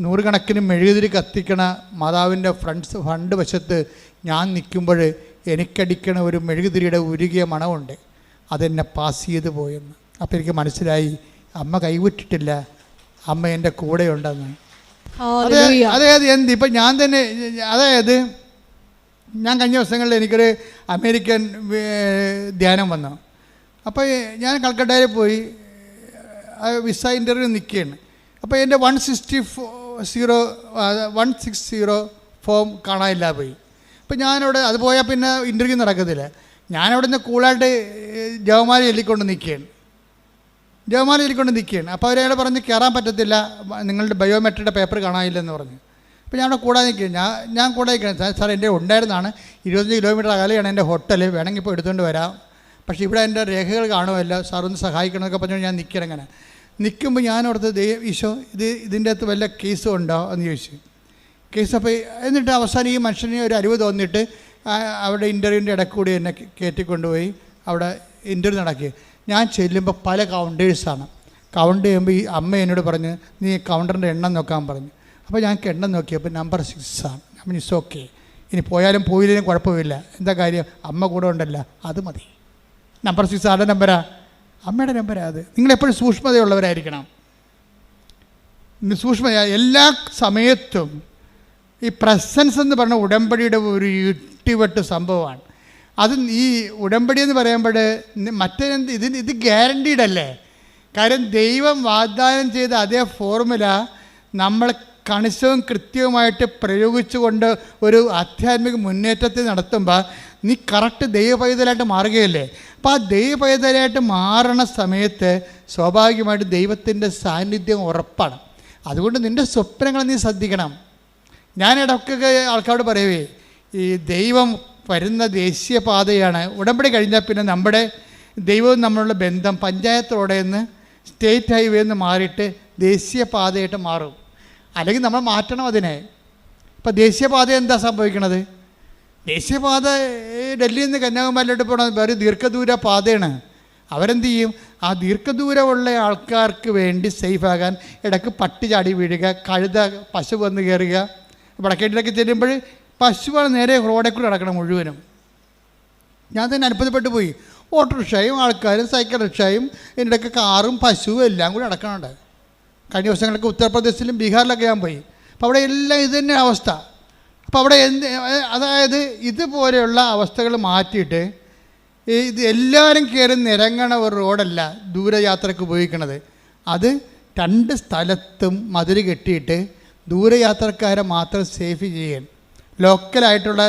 നൂറുകണക്കിന് മെഴുകുതിരി കത്തിക്കണ മാതാവിൻ്റെ ഫണ്ട് വശത്ത് ഞാൻ നിൽക്കുമ്പോൾ എനിക്കടിക്കണ ഒരു മെഴുകുതിരിയുടെ ഉരുകിയ മണമുണ്ട്. അതെന്നെ പാസ് ചെയ്ത് പോയെന്ന്. അപ്പോൾ എനിക്ക് മനസ്സിലായി, അമ്മ കൈവിട്ടിട്ടില്ല, അമ്മ എൻ്റെ കൂടെയുണ്ടെന്ന്. അതായത് ഇപ്പം ഞാൻ തന്നെ, അതായത് ഞാൻ കഴിഞ്ഞ ദിവസങ്ങളിൽ എനിക്കൊരു അമേരിക്കൻ ധ്യാനം വന്നു. അപ്പോൾ ഞാൻ കൽക്കട്ടയിൽ പോയി വിസ ഇൻ്റർവ്യൂ നിൽക്കുകയാണ്. അപ്പോൾ എൻ്റെ 160 ഫോം കാണാനില്ല പോയി. അപ്പോൾ ഞാനവിടെ അത് പോയാൽ പിന്നെ ഇൻ്റർവ്യൂ നടക്കത്തില്ല. ഞാനവിടെ നിന്ന് കൂളായിട്ട് ജവമാല ചൊല്ലിക്കൊണ്ട് നിൽക്കുകയാണ്. അപ്പോൾ അവരയാൾ പറഞ്ഞ് കയറാൻ പറ്റത്തില്ല, നിങ്ങളുടെ ബയോമെട്രിയുടെ പേപ്പർ കാണാനില്ലെന്ന് പറഞ്ഞു. അപ്പോൾ ഞാൻ അവിടെ കൂടാതെ നിൽക്കുകയാണ്. ഞാൻ കൂടെ നിൽക്കുകയാണ്. സാർ എൻ്റെ ഉണ്ടായിരുന്നതാണ്, 25 കിലോമീറ്റർ അകലെയാണ് എൻ്റെ ഹോട്ടൽ, വേണമെങ്കിൽ ഇപ്പോൾ എടുത്തുകൊണ്ട് വരാം, പക്ഷേ ഇവിടെ എൻ്റെ രേഖകൾ കാണുമല്ലോ, സാർ ഒന്ന് സഹായിക്കണമെന്നൊക്കെ പറഞ്ഞുകൊണ്ട് ഞാൻ നിൽക്കണം. അങ്ങനെ നിൽക്കുമ്പോൾ ഞാനോടത്ത് ഈശോ ഇതിൻ്റെ അകത്ത് വല്ല കേസും ഉണ്ടോ എന്ന് ചോദിച്ചു. കേസ് അപ്പോൾ എന്നിട്ട് അവസാനം ഈ മനുഷ്യന് ഒരു അറിവ് തോന്നിയിട്ട് അവിടെ ഇൻ്റർവ്യൂവിൻ്റെ ഇടയ്ക്കൂടി എന്നെ കയറ്റിക്കൊണ്ടുപോയി അവിടെ ഇൻ്റർവ്യൂ നടക്കി. ഞാൻ ചെല്ലുമ്പോൾ പല കൗണ്ടേഴ്സാണ്. കൗണ്ട് ചെയ്യുമ്പോൾ ഈ അമ്മ എന്നോട് പറഞ്ഞ് നീ കൗണ്ടറിൻ്റെ എണ്ണം നോക്കാൻ പറഞ്ഞു. അപ്പോൾ ഞങ്ങൾക്ക് എണ്ണം നോക്കിയപ്പോൾ നമ്പർ 6 ആണ്. അപ്പം ഇറ്റ്സ് ഓക്കെ, ഇനി പോയാലും പോയില്ലെങ്കിലും കുഴപ്പമില്ല. എന്താ കാര്യം, അമ്മ കൂടെ ഉണ്ടല്ലോ, അത് മതി. നമ്പർ 6 ആരുടെ നമ്പരാ? അമ്മയുടെ നമ്പരാ. അത് നിങ്ങളെപ്പോഴും സൂക്ഷ്മതയുള്ളവരായിരിക്കണം. എല്ലാ സമയത്തും ഈ പ്രസൻസ് എന്ന് പറഞ്ഞ ഉടമ്പടിയുടെ ഒരു ഇട്ടിവെട്ട് സംഭവമാണ്. അത് ഈ ഉടമ്പടി എന്ന് പറയുമ്പോൾ മറ്റേത് ഇത് ഗ്യാരണ്ടീഡ് അല്ലേ? കാര്യം ദൈവം വാഗ്ദാനം ചെയ്ത അതേ ഫോർമുല നമ്മൾ കണിശവും കൃത്യവുമായിട്ട് പ്രയോഗിച്ചുകൊണ്ട് ഒരു ആധ്യാത്മിക മുന്നേറ്റത്തിൽ നടത്തുമ്പോൾ നീ കറക്റ്റ് ദൈവപൈതലായിട്ട് മാറുകയല്ലേ. അപ്പോൾ ആ ദൈവപൈതലായിട്ട് മാറണ സമയത്ത് സ്വാഭാവികമായിട്ട് ദൈവത്തിൻ്റെ സാന്നിധ്യം ഉറപ്പാണ്. അതുകൊണ്ട് നിൻ്റെ സ്വപ്നങ്ങൾ നീ ശ്രദ്ധിക്കണം. ഞാൻ ഇടയ്ക്കൊക്കെ ആൾക്കാരോട് പറയുവേ, ഈ ദൈവം വരുന്ന ദേശീയപാതയാണ്. ഉടമ്പടി കഴിഞ്ഞാൽ പിന്നെ നമ്മുടെ ദൈവവും നമ്മളുടെ ബന്ധം പഞ്ചായത്ത് റോഡിൽ നിന്ന് സ്റ്റേറ്റ് ഹൈവേ നിന്ന് മാറിയിട്ട് ദേശീയപാതയായിട്ട് മാറും. അല്ലെങ്കിൽ നമ്മൾ മാറ്റണം അതിനെ. ഇപ്പോൾ ദേശീയപാത എന്താ സംഭവിക്കണത്? ദേശീയപാത ഡൽഹിയിൽ നിന്ന് കന്യാകുമാരിയിലോട്ട് പോകണത് വേറെ ദീർഘദൂര പാതയാണ്. അവരെന്ത് ചെയ്യും? ആ ദീർഘദൂരമുള്ള ആൾക്കാർക്ക് വേണ്ടി സേഫാകാൻ ഇടയ്ക്ക് പട്ടി ചാടി വീഴുക, കഴുത പശു വന്ന് കയറുക. വടക്കേട്ടിലൊക്കെ ചെല്ലുമ്പോൾ പശുവാണ് നേരെ റോഡിൽ കൂടെ നടക്കണം മുഴുവനും. ഞാൻ തന്നെ അത്ഭുതപ്പെട്ടു പോയി. ഓട്ടോറിക്ഷയും ആൾക്കാരും സൈക്കിൾ റിക്ഷയും ഇതിൻ്റെയൊക്കെ കാറും പശുവും എല്ലാം കൂടി നടക്കണുണ്ട്. കഴിഞ്ഞ ദിവസങ്ങളൊക്കെ ഉത്തർപ്രദേശിലും ബീഹാറിലൊക്കെ ഞാൻ പോയി. അപ്പോൾ അവിടെ എല്ലാം ഇത് തന്നെ അവസ്ഥ. അപ്പോൾ അവിടെ അതായത് ഇതുപോലെയുള്ള അവസ്ഥകൾ മാറ്റിയിട്ട് ഇത് എല്ലാവരും കയറി നിരങ്ങണ ഒരു റോഡല്ല ദൂരയാത്രയ്ക്ക് ഉപയോഗിക്കണത്. അത് 2 സ്ഥലത്തും മതിൽ കെട്ടിയിട്ട് ദൂരയാത്രക്കാരെ മാത്രം സേഫ് ചെയ്യാൻ, ലോക്കലായിട്ടുള്ള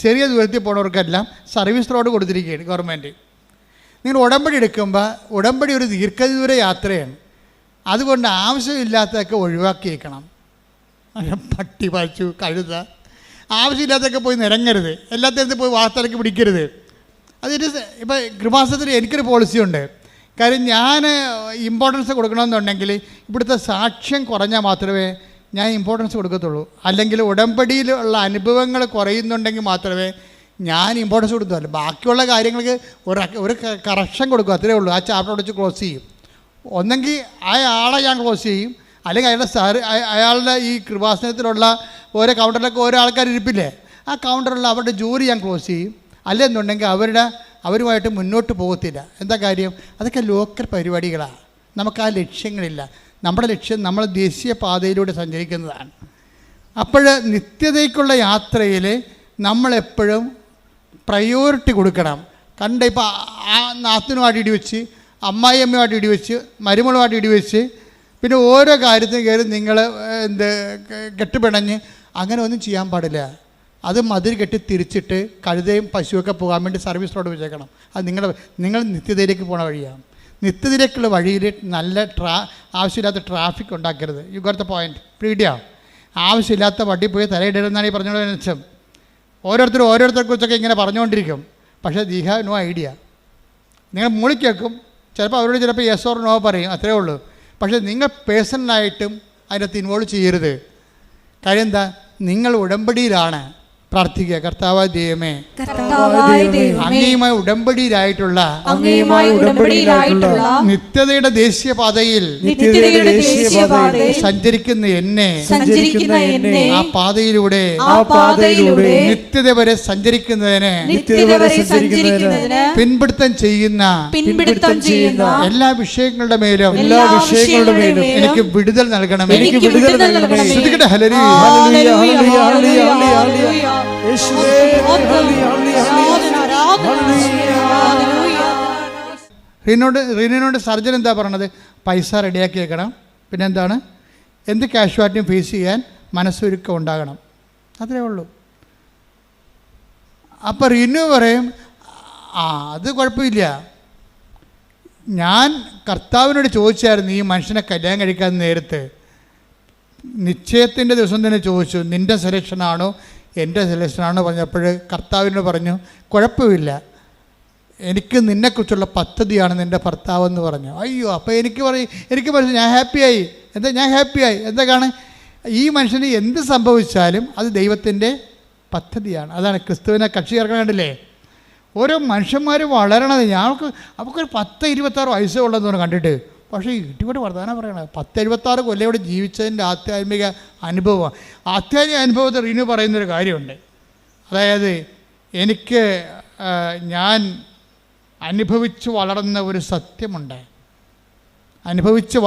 ചെറിയ ദൂരത്തിൽ പോകുന്നവർക്കെല്ലാം സർവീസ് റോഡ് കൊടുത്തിരിക്കുകയാണ് ഗവൺമെൻറ്. നിങ്ങൾ ഉടമ്പടി എടുക്കുമ്പോൾ ഉടമ്പടി ഒരു ദീർഘദൂര യാത്രയാണ്. അതുകൊണ്ട് ആവശ്യമില്ലാത്തതൊക്കെ ഒഴിവാക്കിയേക്കണം. പട്ടി പശു കഴുത ആവശ്യമില്ലാത്തൊക്കെ പോയി നിരങ്ങരുത്. എല്ലാത്തിനകത്ത് പോയി വാർത്തലൊക്കെ പിടിക്കരുത്. അതിന് ഇപ്പോൾ കൃപാസനത്തിൽ എനിക്കൊരു പോളിസിയുണ്ട്. കാര്യം ഞാൻ ഇമ്പോർട്ടൻസ് കൊടുക്കണമെന്നുണ്ടെങ്കിൽ ഇവിടുത്തെ സാക്ഷ്യം കുറഞ്ഞാൽ മാത്രമേ ഞാൻ ഇമ്പോർട്ടൻസ് കൊടുക്കത്തുള്ളൂ. അല്ലെങ്കിൽ ഉടമ്പടിയിലുള്ള അനുഭവങ്ങൾ കുറയുന്നുണ്ടെങ്കിൽ മാത്രമേ ഞാൻ ഇമ്പോർട്ടൻസ് കൊടുത്തുള്ളൂ. ബാക്കിയുള്ള കാര്യങ്ങൾക്ക് ഒരു കറക്ഷൻ കൊടുക്കും, അത്രേ ഉള്ളൂ. ആ ചാപ്റ്റർ അടിച്ച് ക്ലോസ് ചെയ്യും. ഒന്നെങ്കിൽ അയാളെ ഞാൻ ക്ലോസ് ചെയ്യും, അല്ലെങ്കിൽ അയാളുടെ ഈ കൃപാസനത്തിലുള്ള ഓരോ കൗണ്ടറിലൊക്കെ ഓരോ ആൾക്കാർ ഇരിപ്പില്ലേ, ആ കൗണ്ടറിലുള്ള അവരുടെ ജോലി ഞാൻ ക്ലോസ് ചെയ്യും. അല്ലെന്നുണ്ടെങ്കിൽ അവരുമായിട്ട് മുന്നോട്ട് പോകത്തില്ല. എന്താ കാര്യം? അതൊക്കെ ലോക്കൽ പരിപാടികളാണ്. നമുക്ക് ആ ലക്ഷ്യങ്ങളില്ല. നമ്മുടെ ലക്ഷ്യം നമ്മൾ ദേശീയ പാതയിലൂടെ സഞ്ചരിക്കുന്നതാണ്. അപ്പോൾ നിത്യതയ്ക്കുള്ള യാത്രയിൽ നമ്മളെപ്പോഴും പ്രയോറിറ്റി കൊടുക്കണം. ഇപ്പോൾ ആ നാത്തിനുമായിട്ട് ഇടിവെച്ച്, അമ്മായിയമ്മയുമായിട്ട് ഇടിവെച്ച്, മരുമകളുമായിട്ട് ഇടിവെച്ച്, പിന്നെ ഓരോ കാര്യത്തിന് കയറി നിങ്ങൾ കെട്ടുപിണഞ്ഞ് അങ്ങനെ ഒന്നും ചെയ്യാൻ പാടില്ല. അത് മതിൽ കെട്ടി തിരിച്ചിട്ട് കഴുതയും പശുവൊക്കെ പോകാൻ വേണ്ടി സർവീസ് റോഡ് വെച്ചേക്കണം. അത് നിങ്ങൾ നിത്യതയിലേക്ക് പോണ വഴിയാണ്. നിത്യതയിലേക്കുള്ള വഴിയിൽ നല്ല ആവശ്യമില്ലാത്ത ട്രാഫിക് ഉണ്ടാക്കരുത്. You got the point. Pedia ആവശ്യമില്ലാത്ത വണ്ടി പോയി തലയിടരുതെന്നാണ് ഈ പറഞ്ഞതിന് വെച്ചാൽ. ഓരോരുത്തരെ കുറിച്ചൊക്കെ ഇങ്ങനെ പറഞ്ഞുകൊണ്ടിരിക്കും. പക്ഷേ ദി ഹാവ് നോ ഐഡിയ. നിങ്ങൾ മൂളി കേൾക്കും, ചിലപ്പോൾ അവരോട് ചിലപ്പോൾ യെസ് ഓർ നോ പറയും, അത്രേ ഉള്ളൂ. പക്ഷേ നിങ്ങൾ പേഴ്സണലായിട്ടും അതിനകത്ത് ഇൻവോൾവ് ചെയ്യരുത്. കാര്യം എന്താ? നിങ്ങൾ ഉടമ്പടിയിലാണ് പ്രാർത്ഥിക്കുക. കർത്താവായ ദൈവമേ, അങ്ങയുമായി ഉടമ്പടിയിലായിട്ടുള്ള നിത്യതയുടെ ദേശീയപാതയിൽ സഞ്ചരിക്കുന്ന എന്നെ ആ പാതയിലൂടെ നിത്യത വരെ സഞ്ചരിക്കുന്നതിന് പിൻപിടുത്തം ചെയ്യുന്ന എല്ലാ വിഷയങ്ങളുടെ മേലും എനിക്ക് വിടുതൽ നൽകണമേ. ശ്രദ്ധിക്കട്ടെ. റീനോട് സർജൻ എന്താ പറയണത്? പൈസ റെഡിയാക്കി വെക്കണം. പിന്നെ എന്താണ്? എന്ത് കാഷ്വാലിറ്റിയും ഫേസ് ചെയ്യാൻ മനസ്സൊരുക്കം ഉണ്ടാകണം. അത്രേ ഉള്ളൂ. അപ്പോൾ റീനു പറയും, അത് കുഴപ്പമില്ല. ഞാൻ കർത്താവിനോട് ചോദിച്ചായിരുന്നു ഈ മനുഷ്യനെ കല്യാണം കഴിക്കാൻ നേരത്ത്. നിശ്ചയത്തിൻ്റെ ദിവസം തന്നെ ചോദിച്ചു, നിൻ്റെ സെലക്ഷനാണോ എൻ്റെ സെലക്ഷനാണോ പറഞ്ഞപ്പോൾ കർത്താവിനോട് പറഞ്ഞു, കുഴപ്പമില്ല, എനിക്ക് നിന്നെക്കുറിച്ചുള്ള പദ്ധതിയാണ് നിൻ്റെ ഭർത്താവെന്ന് പറഞ്ഞു. അയ്യോ, അപ്പോൾ എനിക്ക് പറഞ്ഞു ഞാൻ ഹാപ്പിയായി. ഞാൻ ഹാപ്പിയായി. എന്തൊക്കെയാണ്? ഈ മനുഷ്യന് എന്ത് സംഭവിച്ചാലും അത് ദൈവത്തിൻ്റെ പദ്ധതിയാണ്. അതാണ് ക്രിസ്തുവിനെ കക്ഷി ചേർക്കാൻ. കണ്ടില്ലേ? ഓരോ മനുഷ്യന്മാർ വളരണത്. അവർക്കൊരു 10-26 വയസ്സേ ഉള്ളതെന്ന് പറഞ്ഞു കണ്ടിട്ട് പക്ഷേ ഇട്ടിക്കൂടെ വർത്തമാനം പറയണത് 10-76 കൊല്ലം ഇവിടെ ജീവിച്ചതിൻ്റെ ആധ്യാത്മിക അനുഭവമാണ്. ആധ്യാത്മിക അനുഭവത്തിൽ റീനു പറയുന്നൊരു കാര്യമുണ്ട്. അതായത് എനിക്ക് ഞാൻ അനുഭവിച്ച് വളർന്ന ഒരു സത്യമുണ്ട്. അനുഭവിച്ച്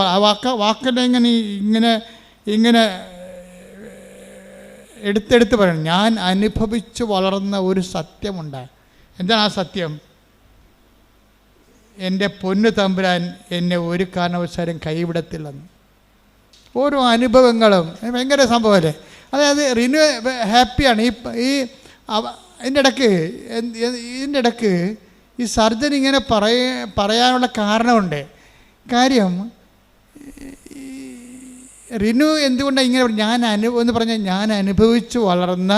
വാക്കിനെ ഇങ്ങനെ എടുത്തെടുത്ത് പറയണം. ഞാൻ അനുഭവിച്ച് വളർന്ന ഒരു സത്യമുണ്ട്. എന്താണ് ആ സത്യം? എൻ്റെ പൊന്നു തമ്പുരാൻ എന്നെ ഒരു കാരണവശാലും കൈവിടത്തില്ലെന്ന്. ഓരോ അനുഭവങ്ങളും ഭയങ്കര സംഭവമല്ലേ. അതായത് റിനു ഹാപ്പിയാണ്. ഇതിൻ്റെ ഇടയ്ക്ക് ഈ സർജൻ ഇങ്ങനെ പറയാനുള്ള കാരണമുണ്ട്. കാര്യം റിനു എന്തുകൊണ്ടാണ് ഇങ്ങനെ എന്ന് പറഞ്ഞാൽ ഞാൻ അനുഭവിച്ചു വളർന്ന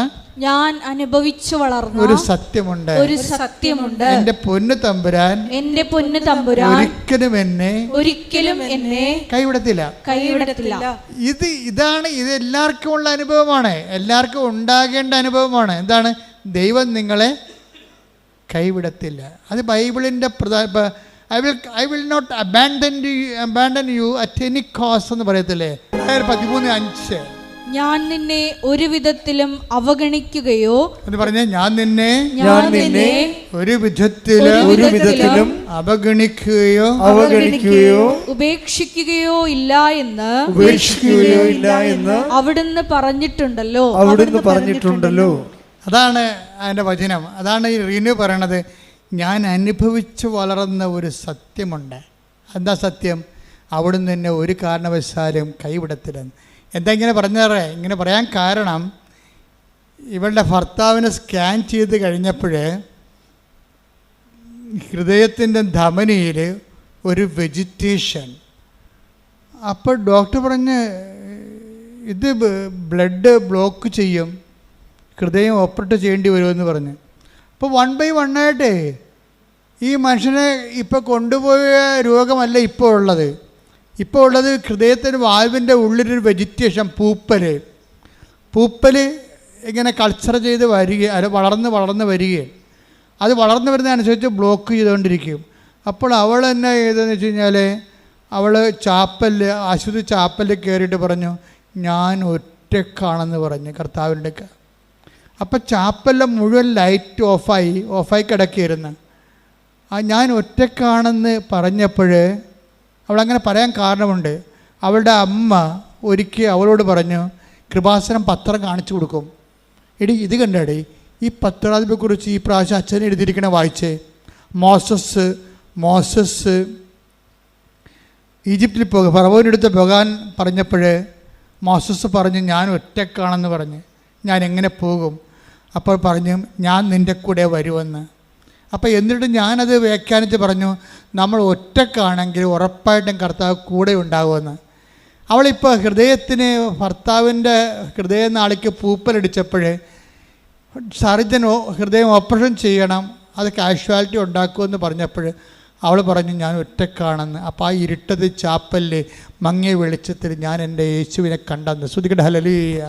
ഒരു സത്യമുണ്ട്. എന്റെ പൊന്നു തമ്പുരാൻ ഒരിക്കലും എന്നെ കൈവിടത്തില്ല. ഇതാണ് ഇത് എല്ലാവർക്കും ഉള്ള അനുഭവമാണ്, എല്ലാവർക്കും ഉണ്ടാകേണ്ട അനുഭവമാണ്. എന്താണ്? ദൈവം നിങ്ങളെ കൈവിടത്തില്ല. അത് ബൈബിളിൻ്റെ I will not abandon you at any cost എന്ന് പറയത്തില്ലേ? 13:5 ഞാൻ നിന്നെ ഒരു വിധത്തിലും അവഗണിക്കുകയോ എന്ന് പറഞ്ഞേ, ഞാൻ നിന്നെ ഒരു വിധത്തിലും അവഗണിക്കുകയോ ഉപേക്ഷിക്കുകയോ ഇല്ല എന്ന് അവിടുന്ന് പറഞ്ഞിട്ടുണ്ടല്ലോ. അതാണ് അതിൻ്റെ വചനം. അതാണ് ഈ റീനു പറയണത്. ഞാൻ അനുഭവിച്ച് വളർന്ന ഒരു സത്യമുണ്ട്. എന്താ സത്യം? അവിടുന്ന് എന്നെ ഒരു കാരണവശാലും കൈവിടത്തില്ലെന്ന്. എന്താ ഇങ്ങനെ പറഞ്ഞാറേ? ഇങ്ങനെ പറയാൻ കാരണം, ഇവളുടെ ഭർത്താവിനെ സ്കാൻ ചെയ്ത് കഴിഞ്ഞപ്പോൾ ഹൃദയത്തിൻ്റെ ധമനിയിൽ ഒരു വെജിറ്റേഷൻ. അപ്പോൾ ഡോക്ടർ പറഞ്ഞ് ഇത് ബ്ലഡ് ബ്ലോക്ക് ചെയ്യും, ഹൃദയം ഓപ്പറേറ്റ് ചെയ്യേണ്ടി വരുമെന്ന് പറഞ്ഞ്. അപ്പോൾ 1 by 1 ആയിട്ട് ഈ മനുഷ്യനെ ഇപ്പോൾ കൊണ്ടുപോയ രോഗമല്ല ഇപ്പോൾ ഉള്ളത്. ഇപ്പോൾ ഉള്ളത് ഹൃദയത്തിന് വാൽവിൻ്റെ ഉള്ളിലൊരു വെജിറ്റേഷൻ, പൂപ്പൽ ഇങ്ങനെ കൾച്ചർ ചെയ്ത് വരികയും അത് വളർന്ന് വരികയും അത് വളർന്നു വരുന്നതനുസരിച്ച് ബ്ലോക്ക് ചെയ്തുകൊണ്ടിരിക്കും. അപ്പോൾ അവൾ എന്നാ ചെയ്തതെന്ന് വെച്ച് കഴിഞ്ഞാൽ, അവൾ ആശുപത്രി ചാപ്പലിൽ കയറിയിട്ട് പറഞ്ഞു, ഞാൻ ഒറ്റക്കാണെന്ന് പറഞ്ഞു കർത്താവിൻ്റെ. അപ്പം ചാപ്പലിലെ മുഴുവൻ ലൈറ്റ് ഓഫായി കിടക്കിയിരുന്നു. ഞാൻ ഒറ്റക്കാണെന്ന് പറഞ്ഞപ്പോൾ, അവളങ്ങനെ പറയാൻ കാരണമുണ്ട്. അവളുടെ അമ്മ ഒരിക്കൽ അവളോട് പറഞ്ഞു, കൃപാസനം പത്രം കാണിച്ചു കൊടുക്കും. എടി ഇത് കണ്ടേടി, ഈ പത്രാധിപെക്കുറിച്ച് ഈ പ്രാവശ്യം അച്ഛനെ എഴുതിയിരിക്കണ വായിച്ചേ. മോസസ് ഈജിപ്തിൽ ഫറവോൻ്റെ അടുത്ത് പോകാൻ പറഞ്ഞപ്പോൾ മോസസ് പറഞ്ഞു, ഞാൻ ഒറ്റക്കാണെന്ന് പറഞ്ഞ്, ഞാൻ എങ്ങനെ പോകും? അപ്പോൾ പറഞ്ഞു, ഞാൻ നിൻ്റെ കൂടെ വരുമെന്ന്. അപ്പോൾ എന്നിട്ട് ഞാനത് വ്യാഖ്യാനിച്ച് പറഞ്ഞു, നമ്മൾ ഒറ്റക്കാണെങ്കിൽ ഉറപ്പായിട്ടും കർത്താവ് കൂടെ ഉണ്ടാകുമെന്ന്. അവളിപ്പോൾ ഭർത്താവിൻ്റെ ഹൃദയനാളിക്ക് പൂപ്പലടിച്ചപ്പോൾ സർജൻ ഹൃദയം ഓപ്പറേഷൻ ചെയ്യണം, അത് കാഷ്വാലിറ്റി ഉണ്ടാക്കുമെന്ന് പറഞ്ഞപ്പോൾ അവൾ പറഞ്ഞു, ഞാൻ ഒറ്റക്കാണെന്ന്. അപ്പോൾ ആ ഇരുട്ടത് ചാപ്പലിൽ മങ്ങിയ വെളിച്ചത്തിൽ ഞാൻ എൻ്റെ യേശുവിനെ കണ്ടെന്ന്. ശ്രുതിക്കട്ടെ, ഹല്ലേലൂയ.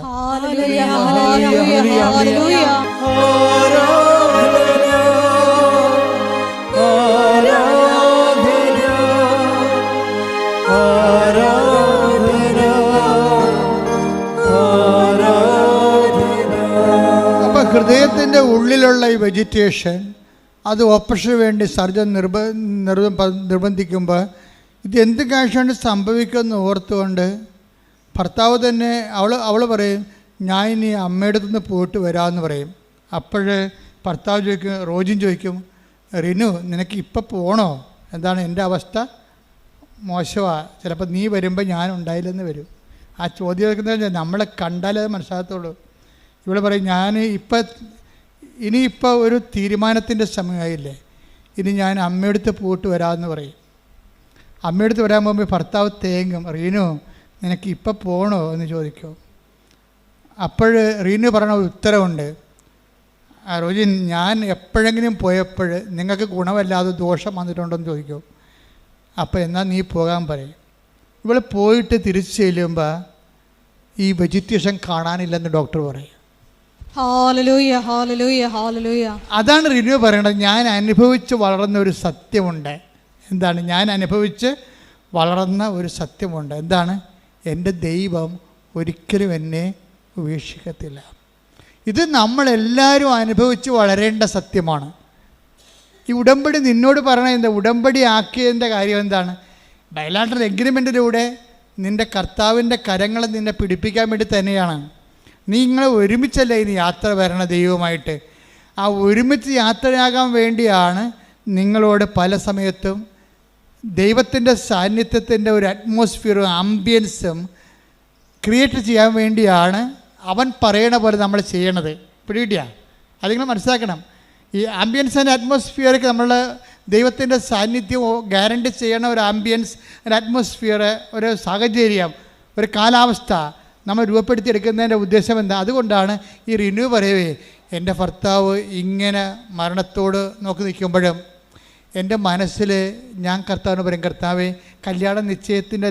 അപ്പം ഹൃദയത്തിൻ്റെ ഉള്ളിലുള്ള ഈ വെജിറ്റേഷൻ, അത് ഓപ്പറേഷന് വേണ്ടി സർജൻ നിർബന്ധിക്കുമ്പോൾ ഇത് എന്ത് കാഴ്ചയാണ് സംഭവിക്കുമെന്ന് ഓർത്തുകൊണ്ട് ഭർത്താവ് തന്നെ അവൾ പറയും, ഞാൻ ഇനി അമ്മയുടെ അടുത്തുനിന്ന് പോയിട്ട് വരാമെന്ന് പറയും. അപ്പോൾ ഭർത്താവ് റോജിൻ ചോദിക്കും, റിനു നിനക്ക് ഇപ്പം പോകണോ? എന്താണ് എൻ്റെ അവസ്ഥ? മോശമാണ്, ചിലപ്പോൾ നീ വരുമ്പോൾ ഞാൻ ഉണ്ടായില്ലെന്ന് വരും. ആ ചോദ്യം കേൾക്കുന്നത് നമ്മളെ കണ്ടാലേ അത് മനസ്സിലാകത്തുള്ളൂ. ഇവിടെ പറയും, ഞാൻ ഇനിയിപ്പോൾ ഒരു തീരുമാനത്തിൻ്റെ സമയമായില്ലേ, ഇനി ഞാൻ അമ്മയെടുത്ത് പോയിട്ട് വരാമെന്ന് പറയും. അമ്മയെടുത്ത് വരാൻ പോകുമ്പോൾ ഭർത്താവ് തേങ്ങും, റീനു നിനക്ക് ഇപ്പം പോകണോ എന്ന് ചോദിക്കും. അപ്പോൾ റീനു പറഞ്ഞ ഉത്തരവുണ്ട്, റോജിൻ ഞാൻ എപ്പോഴെങ്കിലും പോയപ്പോൾ നിങ്ങൾക്ക് ഗുണമല്ലാതെ ദോഷം വന്നിട്ടുണ്ടോയെന്ന് ചോദിക്കും. അപ്പോൾ എന്നാൽ നീ പോകാൻ പറയും. ഇവൾ പോയിട്ട് തിരിച്ചു ചെല്ലുമ്പോൾ ഈ വെജിറ്റേഷൻ കാണാനില്ലെന്ന് ഡോക്ടർ പറയും. ഹല്ലേലൂയ, ഹല്ലേലൂയ, ഹല്ലേലൂയ. അതാണ് റിന്യൂ പറയണത്. ഞാൻ അനുഭവിച്ച് വളർന്ന ഒരു സത്യമുണ്ട്. എന്താണ്? ഞാൻ അനുഭവിച്ച് വളർന്ന ഒരു സത്യമുണ്ട്. എന്താണ്? എൻ്റെ ദൈവം ഒരിക്കലും എന്നെ ഉപേക്ഷിക്കത്തില്ല. ഇത് നമ്മളെല്ലാവരും അനുഭവിച്ച് വളരേണ്ട സത്യമാണ്. ഈ ഉടമ്പടി നിന്നോട് പറയണ എന്താ? ഉടമ്പടി ആക്കിയതിൻ്റെ കാര്യം എന്താണ്? ബയലാറ്ററൽ എഗ്രിമെൻറ്റിലൂടെ നിൻ്റെ കർത്താവിൻ്റെ കരങ്ങളെ നിന്നെ പിടിപ്പിക്കാൻ വേണ്ടി തന്നെയാണ്. നിങ്ങൾ ഒരുമിച്ചല്ലേ ഇനി യാത്ര വരണ ദൈവമായിട്ട്. ആ ഒരുമിച്ച് യാത്രയാകാൻ വേണ്ടിയാണ് നിങ്ങളോട് പല സമയത്തും ദൈവത്തിൻ്റെ സാന്നിധ്യത്തിൻ്റെ ഒരു അറ്റ്മോസ്ഫിയറും ആംബിയൻസും ക്രിയേറ്റ് ചെയ്യാൻ വേണ്ടിയാണ് അവൻ പറയണ പോലെ നമ്മൾ ചെയ്യണത്. പിടികിട്ടിയാ? അത് നിങ്ങൾ മനസ്സിലാക്കണം. ഈ ആംബിയൻസ് ആൻഡ് അറ്റ്മോസ്ഫിയർക്ക് നമ്മൾ ദൈവത്തിൻ്റെ സാന്നിധ്യം ഗ്യാരണ്ടി ചെയ്യണ ഒരു ആംബിയൻസ്, ഒരു അറ്റ്മോസ്ഫിയർ, ഒരു സാഹചര്യം, ഒരു കാലാവസ്ഥ നമ്മൾ രൂപപ്പെടുത്തിയെടുക്കുന്നതിൻ്റെ ഉദ്ദേശം എന്താ? അതുകൊണ്ടാണ് ഈ റിന്യൂ പറയവേ, എൻ്റെ ഭർത്താവ് ഇങ്ങനെ മരണത്തോട് നോക്കി നിൽക്കുമ്പോഴും എൻ്റെ മനസ്സിൽ ഞാൻ കർത്താവിന് പറയും, കർത്താവേ, കല്യാണ നിശ്ചയത്തിൻ്റെ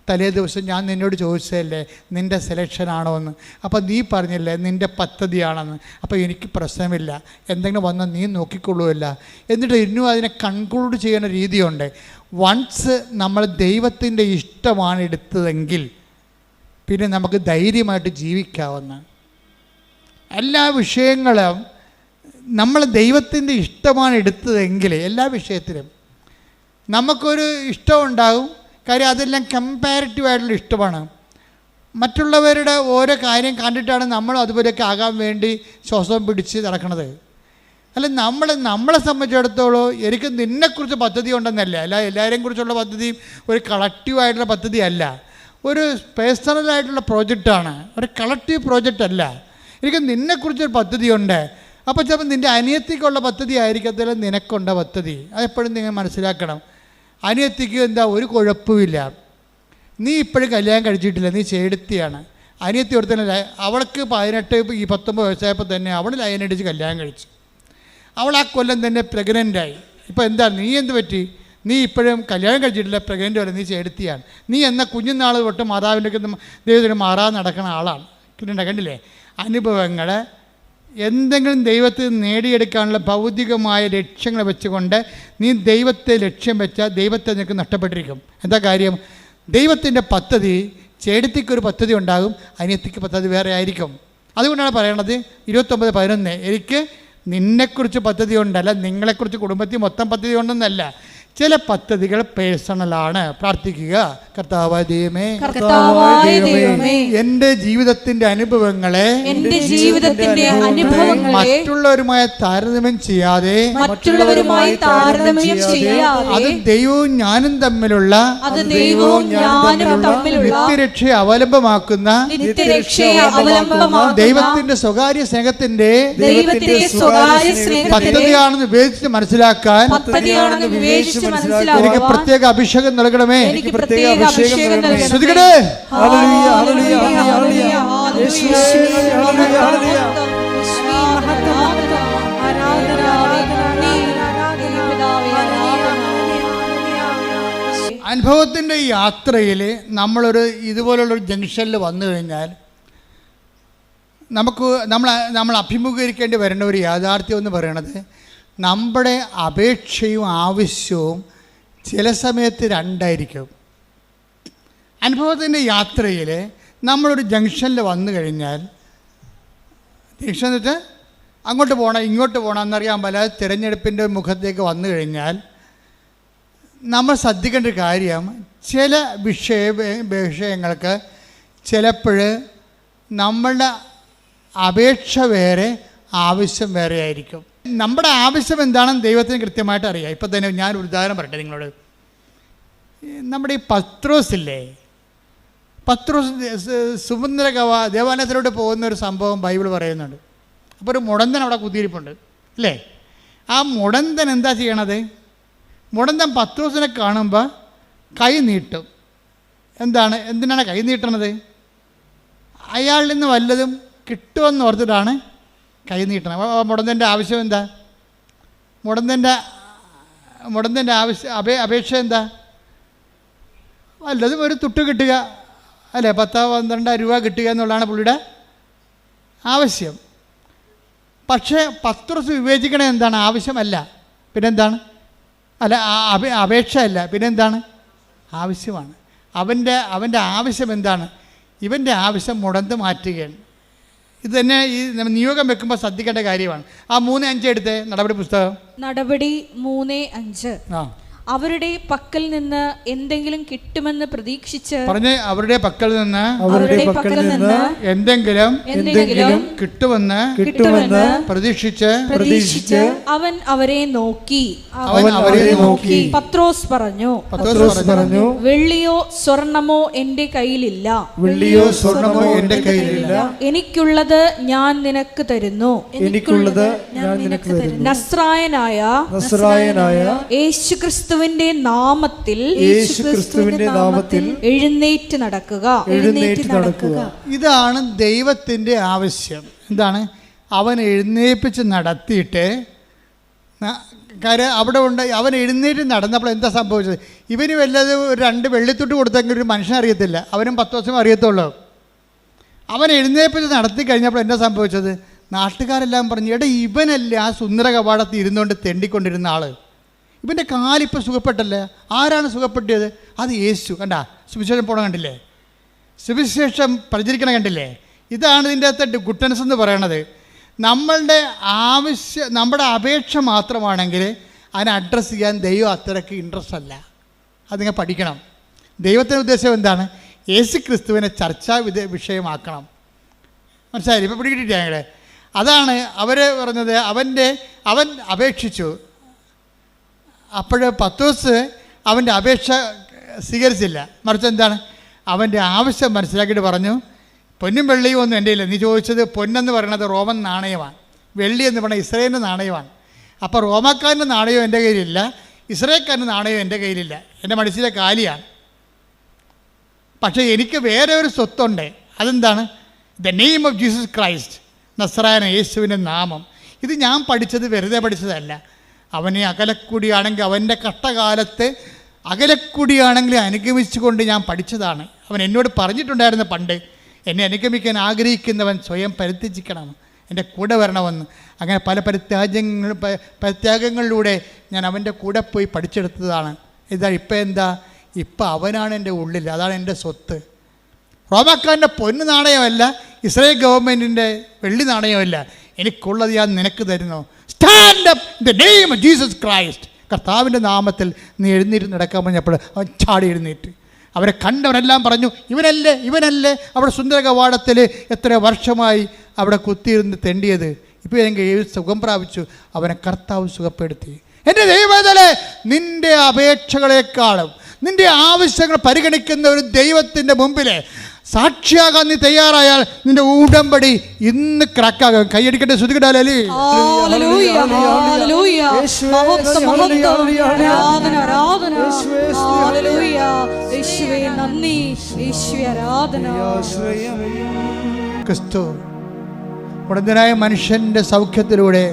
തലേ ദിവസം ഞാൻ നിന്നോട് ചോദിച്ചതല്ലേ നിൻ്റെ സെലക്ഷനാണോ എന്ന്. അപ്പോൾ നീ പറഞ്ഞില്ലേ നിൻ്റെ പദ്ധതിയാണെന്ന്. അപ്പോൾ എനിക്ക് പ്രശ്നമില്ല, എന്തെങ്കിലും വന്നാൽ നീ നോക്കിക്കൊള്ളുമല്ല. എന്നിട്ട് ഇന്നും അതിനെ കൺക്ലൂഡ് ചെയ്യുന്ന രീതിയുണ്ട്. വൺസ് നമ്മൾ ദൈവത്തിൻ്റെ ഇഷ്ടമാണ് എടുത്തതെങ്കിൽ പിന്നെ നമുക്ക് ധൈര്യമായിട്ട് ജീവിക്കാവുന്ന എല്ലാ വിഷയങ്ങളും നമ്മൾ ദൈവത്തിൻ്റെ ഇഷ്ടമാണ് എടുത്തതെങ്കിൽ എല്ലാ വിഷയത്തിലും നമുക്കൊരു ഇഷ്ടമുണ്ടാകും. കാര്യം അതെല്ലാം കമ്പാരിറ്റീവായിട്ടുള്ള ഇഷ്ടമാണ്. മറ്റുള്ളവരുടെ ഓരോ കാര്യം കണ്ടിട്ടാണ് നമ്മൾ അതുപോലെയൊക്കെ ആകാൻ വേണ്ടി ശ്വാസം പിടിച്ച് നടക്കുന്നത്. അല്ല, നമ്മളെ സംബന്ധിച്ചിടത്തോളം എനിക്ക് നിന്നെക്കുറിച്ച് പദ്ധതി ഉണ്ടെന്നല്ല. അല്ല, എല്ലാവരെയും കുറിച്ചുള്ള പദ്ധതിയും ഒരു കളക്റ്റീവായിട്ടുള്ള പദ്ധതി അല്ല, ഒരു പേഴ്സണലായിട്ടുള്ള പ്രോജക്റ്റാണ്, ഒരു കളക്റ്റീവ് പ്രോജക്റ്റ് അല്ല. എനിക്ക് നിന്നെക്കുറിച്ചൊരു പദ്ധതിയുണ്ട്. അപ്പോൾ ചിലപ്പോൾ നിൻ്റെ അനിയത്തിക്കുള്ള പദ്ധതി ആയിരിക്കത്തില്ല നിനക്കുണ്ട പദ്ധതി. അതെപ്പോഴും നിങ്ങൾ മനസ്സിലാക്കണം. അനിയത്തിക്ക് എന്താ ഒരു കുഴപ്പമില്ല, നീ ഇപ്പോഴും കല്യാണം കഴിച്ചിട്ടില്ല, നീ ചേടത്തിയാണ്. അനിയത്തി ഒരുത്തനല്ല, അവൾക്ക് 18 ഈ 19 വയസ്സായപ്പോൾ തന്നെ അവൾ ലൈനടിച്ച് കല്യാണം കഴിച്ചു. അവൾ ആ കൊല്ലം തന്നെ പ്രഗ്നൻ്റായി. ഇപ്പോൾ എന്താ, നീ എന്ത് പറ്റി? നീ ഇപ്പോഴും കല്യാണം കഴിച്ചിട്ടില്ല, പ്രഗ്നൻ്റ് വരെ, നീ ചേടത്തിയാണ്. നീ എന്ന കുഞ്ഞുനാൾ തൊട്ട് മാതാവിൻ്റെ ദൈവത്തിന് മാറാതെ നടക്കുന്ന ആളാണ്. കണ്ടില്ലേ? അനുഭവങ്ങൾ എന്തെങ്കിലും ദൈവത്തിൽ നേടിയെടുക്കാനുള്ള ഭൗതികമായ ലക്ഷ്യങ്ങൾ വെച്ചുകൊണ്ട് നീ ദൈവത്തെ ലക്ഷ്യം വെച്ചാൽ ദൈവത്തെ നിനക്ക് നഷ്ടപ്പെട്ടിരിക്കും. എന്താ കാര്യം? ദൈവത്തിൻ്റെ പദ്ധതി, ചേടത്തിക്കൊരു പദ്ധതി ഉണ്ടാകും, അനിയത്തിക്ക് പദ്ധതി വേറെ ആയിരിക്കും. അതുകൊണ്ടാണ് പറയണത് 29:11, എനിക്ക് നിന്നെക്കുറിച്ച് പദ്ധതി ഉണ്ടല്ല, നിങ്ങളെക്കുറിച്ച് കുടുംബത്തിൽ മൊത്തം പദ്ധതി ഉണ്ടെന്നല്ല, ചില പദ്ധതികൾ പേഴ്സണലാണ്. പ്രാർത്ഥിക്കുക, കർത്താവായ ദൈവമേ, എൻ്റെ ജീവിതത്തിന്റെ അനുഭവങ്ങളെ മറ്റുള്ളവരുമായി താരതമ്യം ചെയ്യാതെ അത് ദൈവവും ഞാനും തമ്മിലുള്ള നിത്യരക്ഷയെ അവലംബമാക്കുന്ന ദൈവത്തിന്റെ സ്വകാര്യ സ്നേഹത്തിന്റെ പദ്ധതിയാണെന്ന് വിവേചിച്ച് മനസ്സിലാക്കാൻ എനിക്ക് പ്രത്യേക അഭിഷേകം നൽകണമേ. ശ്രദ്ധിക്കണേ. അനുഭവത്തിൻ്റെ യാത്രയിൽ നമ്മളൊരു ഇതുപോലുള്ളൊരു ജംഗ്ഷനിൽ വന്നു കഴിഞ്ഞാൽ നമ്മൾ അഭിമുഖീകരിക്കേണ്ടി വരുന്ന ഒരു യാഥാർത്ഥ്യം എന്ന് പറയുന്നത്, നമ്മുടെ അപേക്ഷയും ആവശ്യവും ചില സമയത്ത് രണ്ടായിരിക്കും. അനുഭവത്തിൻ്റെ യാത്രയിൽ നമ്മളൊരു ജംഗ്ഷനിൽ വന്നു കഴിഞ്ഞാൽ, ജംഗ്ഷൻ എന്ന് വെച്ചാൽ അങ്ങോട്ട് പോകണം ഇങ്ങോട്ട് പോകണം എന്നറിയാൻ പല തിരഞ്ഞെടുപ്പിൻ്റെ മുഖത്തേക്ക് വന്നു കഴിഞ്ഞാൽ നമ്മൾ ശ്രദ്ധിക്കേണ്ട ഒരു കാര്യം, ചില വിഷയങ്ങൾക്ക് ചിലപ്പോൾ നമ്മളുടെ അപേക്ഷ വേറെ ആവശ്യം വേറെ ആയിരിക്കും. നമ്മുടെ ആവശ്യം എന്താണെന്ന് ദൈവത്തിന് കൃത്യമായിട്ട് അറിയാം. ഇപ്പം തന്നെ ഞാനൊരു ഉദാഹരണം പറയട്ടെ നിങ്ങളോട്. നമ്മുടെ ഈ പത്രോസില്ലേ, പത്രോസ് സുമന്ദ്ര ദേവാലയത്തിലോട്ട് പോകുന്ന ഒരു സംഭവം ബൈബിൾ പറയുന്നുണ്ട്. അപ്പോൾ ഒരു മുടന്തൻ അവിടെ കുത്തിയിരിപ്പുണ്ട് അല്ലേ? ആ മുടന്തൻ എന്താ ചെയ്യണത്? മുടന്തൻ പത്രോസിനെ കാണുമ്പോൾ കൈ നീട്ടും. എന്തിനാണ് കൈ നീട്ടണത്? അയാളിൽ നിന്ന് വല്ലതും കിട്ടുമെന്ന് ഓർത്തിട്ടാണ് കൈ നീട്ടണം. മുടന്തൻ്റെ ആവശ്യം എന്താ? മുടന്തൻ്റെ അപേക്ഷ എന്താ? വല്ലതും ഒരു തുട്ട് കിട്ടുക അല്ലേ, 10-12 രൂപ കിട്ടുക എന്നുള്ളതാണ് പുള്ളിയുടെ ആവശ്യം. പക്ഷേ പത്രോസ് വിവേചിക്കണേ എന്താണ്? ആവശ്യമല്ല, പിന്നെന്താണ്? അല്ല, അപേക്ഷ അല്ല, പിന്നെന്താണ്? ആവശ്യമാണ്. അവൻ്റെ ആവശ്യം എന്താണ്? ഇവൻ്റെ ആവശ്യം മുടന്ത് മാറ്റുകയാണ്. ഇത് തന്നെ ഈ നിയോഗം വെക്കുമ്പോൾ ശ്രദ്ധിക്കേണ്ട കാര്യമാണ്. ആ 3:5 എടുത്തേ, നടപടി പുസ്തകം. നടപടി 3:5. അവരുടെ പക്കൽ നിന്ന് എന്തെങ്കിലും കിട്ടുമെന്ന് പ്രതീക്ഷിച്ച് പറഞ്ഞ് അവരുടെ പക്കൽ നിന്ന് എന്തെങ്കിലും കിട്ടുമെന്ന് പ്രതീക്ഷിച്ച് അവൻ അവരെ നോക്കി പത്രോസ് പറഞ്ഞു, വെള്ളിയോ സ്വർണമോ എന്റെ കയ്യിലില്ല, എനിക്കുള്ളത് ഞാൻ നിനക്ക് തരുന്നു. നസ്രായനായ യേശുക്രിസ്തുവിന്റെ നാമത്തിൽ എഴുന്നേറ്റ് നടക്കുക. ഇതാണ് ദൈവത്തിൻ്റെ ആവശ്യം. എന്താണ്? അവൻ എഴുന്നേൽപ്പിച്ച് നടത്തിയിട്ട് കാര്യം അവിടെ ഉണ്ട്. അവൻ എഴുന്നേറ്റ് നടന്നപ്പോൾ എന്താ സംഭവിച്ചത്? ഇവന് വല്ലത് 2 വെള്ളിത്തുട്ട് കൊടുത്തെങ്കിൽ ഒരു മനുഷ്യൻ അറിയത്തില്ല, അവനും 10 ദിവസം അറിയത്തുള്ളൂ. അവൻ എഴുന്നേൽപ്പിച്ച് നടത്തി കഴിഞ്ഞപ്പോൾ എന്താ സംഭവിച്ചത്? നാട്ടുകാരെല്ലാം പറഞ്ഞു, എടാ ഇവനല്ലേ ആ സുന്ദര കവാടത്തിൽ ഇരുന്നുകൊണ്ട് തെണ്ടിക്കൊണ്ടിരുന്ന ആള്, ഇവൻ്റെ കാലിപ്പോൾ സുഖപ്പെട്ടല്ലേ. ആരാണ് സുഖപ്പെട്ടിയത്? അത് യേശു. കണ്ടാ, സുവിശേഷം പോണ കണ്ടില്ലേ, സുവിശേഷം പ്രചരിക്കണ കണ്ടില്ലേ. ഇതാണ് ഇതിൻ്റെ അകത്ത് ഗുഡ്നസ് എന്ന് പറയണത്. നമ്മുടെ അപേക്ഷ മാത്രമാണെങ്കിൽ അതിനെ അഡ്രസ്സ് ചെയ്യാൻ ദൈവം അത്രയ്ക്ക് ഇൻട്രസ്റ്റ് അല്ല. അത് നിങ്ങൾ പഠിക്കണം. ദൈവത്തിൻ്റെ ഉദ്ദേശം എന്താണ്? യേശു ക്രിസ്തുവിനെ ചർച്ചാ വിഷയമാക്കണം. മനസ്സിലായില്ലേ? ഇപ്പോൾ പിടികിട്ടില്ല ഞങ്ങൾ. അതാണ് അവർ പറഞ്ഞത്. അവൻ അപേക്ഷിച്ചു. അപ്പോൾ പത്രോസ് അവൻ്റെ അപേക്ഷ സ്വീകരിച്ചില്ല. മറിച്ച് എന്താണ്? അവൻ്റെ ആവശ്യം മനസ്സിലാക്കിയിട്ട് പറഞ്ഞു, പൊന്നും വെള്ളിയും ഒന്നും എൻ്റെ ഇല്ല. നീ ചോദിച്ചത് പൊന്നെന്ന് പറയുന്നത് റോമൻ നാണയമാണ്, വെള്ളി എന്ന് പറയുന്നത് ഇസ്രായേലിൻ്റെ നാണയമാണ്. അപ്പോൾ റോമാക്കാരൻ്റെ നാണയം എൻ്റെ കയ്യിലില്ല, ഇസ്രായേൽക്കാരൻ്റെ നാണയം എൻ്റെ കയ്യിലില്ല, എൻ്റെ മനസ്സിലെ കാലിയാണ്. പക്ഷേ എനിക്ക് വേറെ ഒരു സ്വത്തുണ്ട്. അതെന്താണ്? The name of Jesus Christ, നസ്രായന, യേശുവിൻ്റെ നാമം. ഇത് ഞാൻ പഠിച്ചത് വെറുതെ പഠിച്ചതല്ല. അവനെ അകലക്കൂടിയാണെങ്കിൽ അവൻ്റെ കഷ്ടകാലത്ത് അകലക്കൂടിയാണെങ്കിൽ അനുഗമിച്ചുകൊണ്ട് ഞാൻ പഠിച്ചതാണ്. അവൻ എന്നോട് പറഞ്ഞിട്ടുണ്ടായിരുന്നു പണ്ട്, എന്നെ അനുഗമിക്കാൻ ആഗ്രഹിക്കുന്നവൻ സ്വയം പരിത്യജിക്കണം, എൻ്റെ കൂടെ വരണമെന്ന്. അങ്ങനെ പല പരിത്യാഗങ്ങളിലൂടെ ഞാൻ അവൻ്റെ കൂടെ പോയി പഠിച്ചെടുത്തതാണ്. ഇപ്പം അവനാണ് എൻ്റെ ഉള്ളിൽ, അതാണ് എൻ്റെ സ്വത്ത്. റോമാക്കാരൻ്റെ പൊന്നു നാണയമല്ല, ഇസ്രായേൽ ഗവൺമെൻറ്റിൻ്റെ വെള്ളി നാണയമല്ല. എനിക്കുള്ളത് ഞാൻ നിനക്ക് തരുന്നു. Stand up in the name of Jesus Christ. കർത്താവിൻ്റെ നാമത്തിൽ നീ എഴുന്നേറ്റ് നടക്കാൻ പറഞ്ഞപ്പോൾ അവൻ ചാടി എഴുന്നേറ്റ്. അവരെ കണ്ടവരെല്ലാം പറഞ്ഞു, ഇവനല്ലേ അവിടെ സുന്ദര കവാടത്തിൽ എത്ര വർഷമായി അവിടെ കുത്തിയിരുന്ന് തെണ്ടിയത്. ഇപ്പോൾ എനിക്ക് സുഖം പ്രാപിച്ചു. അവനെ കർത്താവ് സുഖപ്പെടുത്തി. എൻ്റെ ദൈവത്തിലെ നിൻ്റെ അപേക്ഷകളെക്കാളും നിൻ്റെ ആവശ്യങ്ങൾ പരിഗണിക്കുന്ന ഒരു ദൈവത്തിൻ്റെ മുമ്പിൽ സാക്ഷിയാകാൻ നീ തയ്യാറായാൽ നിന്റെ ഉടമ്പടി ഇന്ന് ക്രാക്കാകും. കൈയടിക്കട്ടെ, ശ്രുതികടാലേ. ക്രിസ്തു ഉടന്തനായ മനുഷ്യൻ്റെ സൗഖ്യത്തിലൂടെ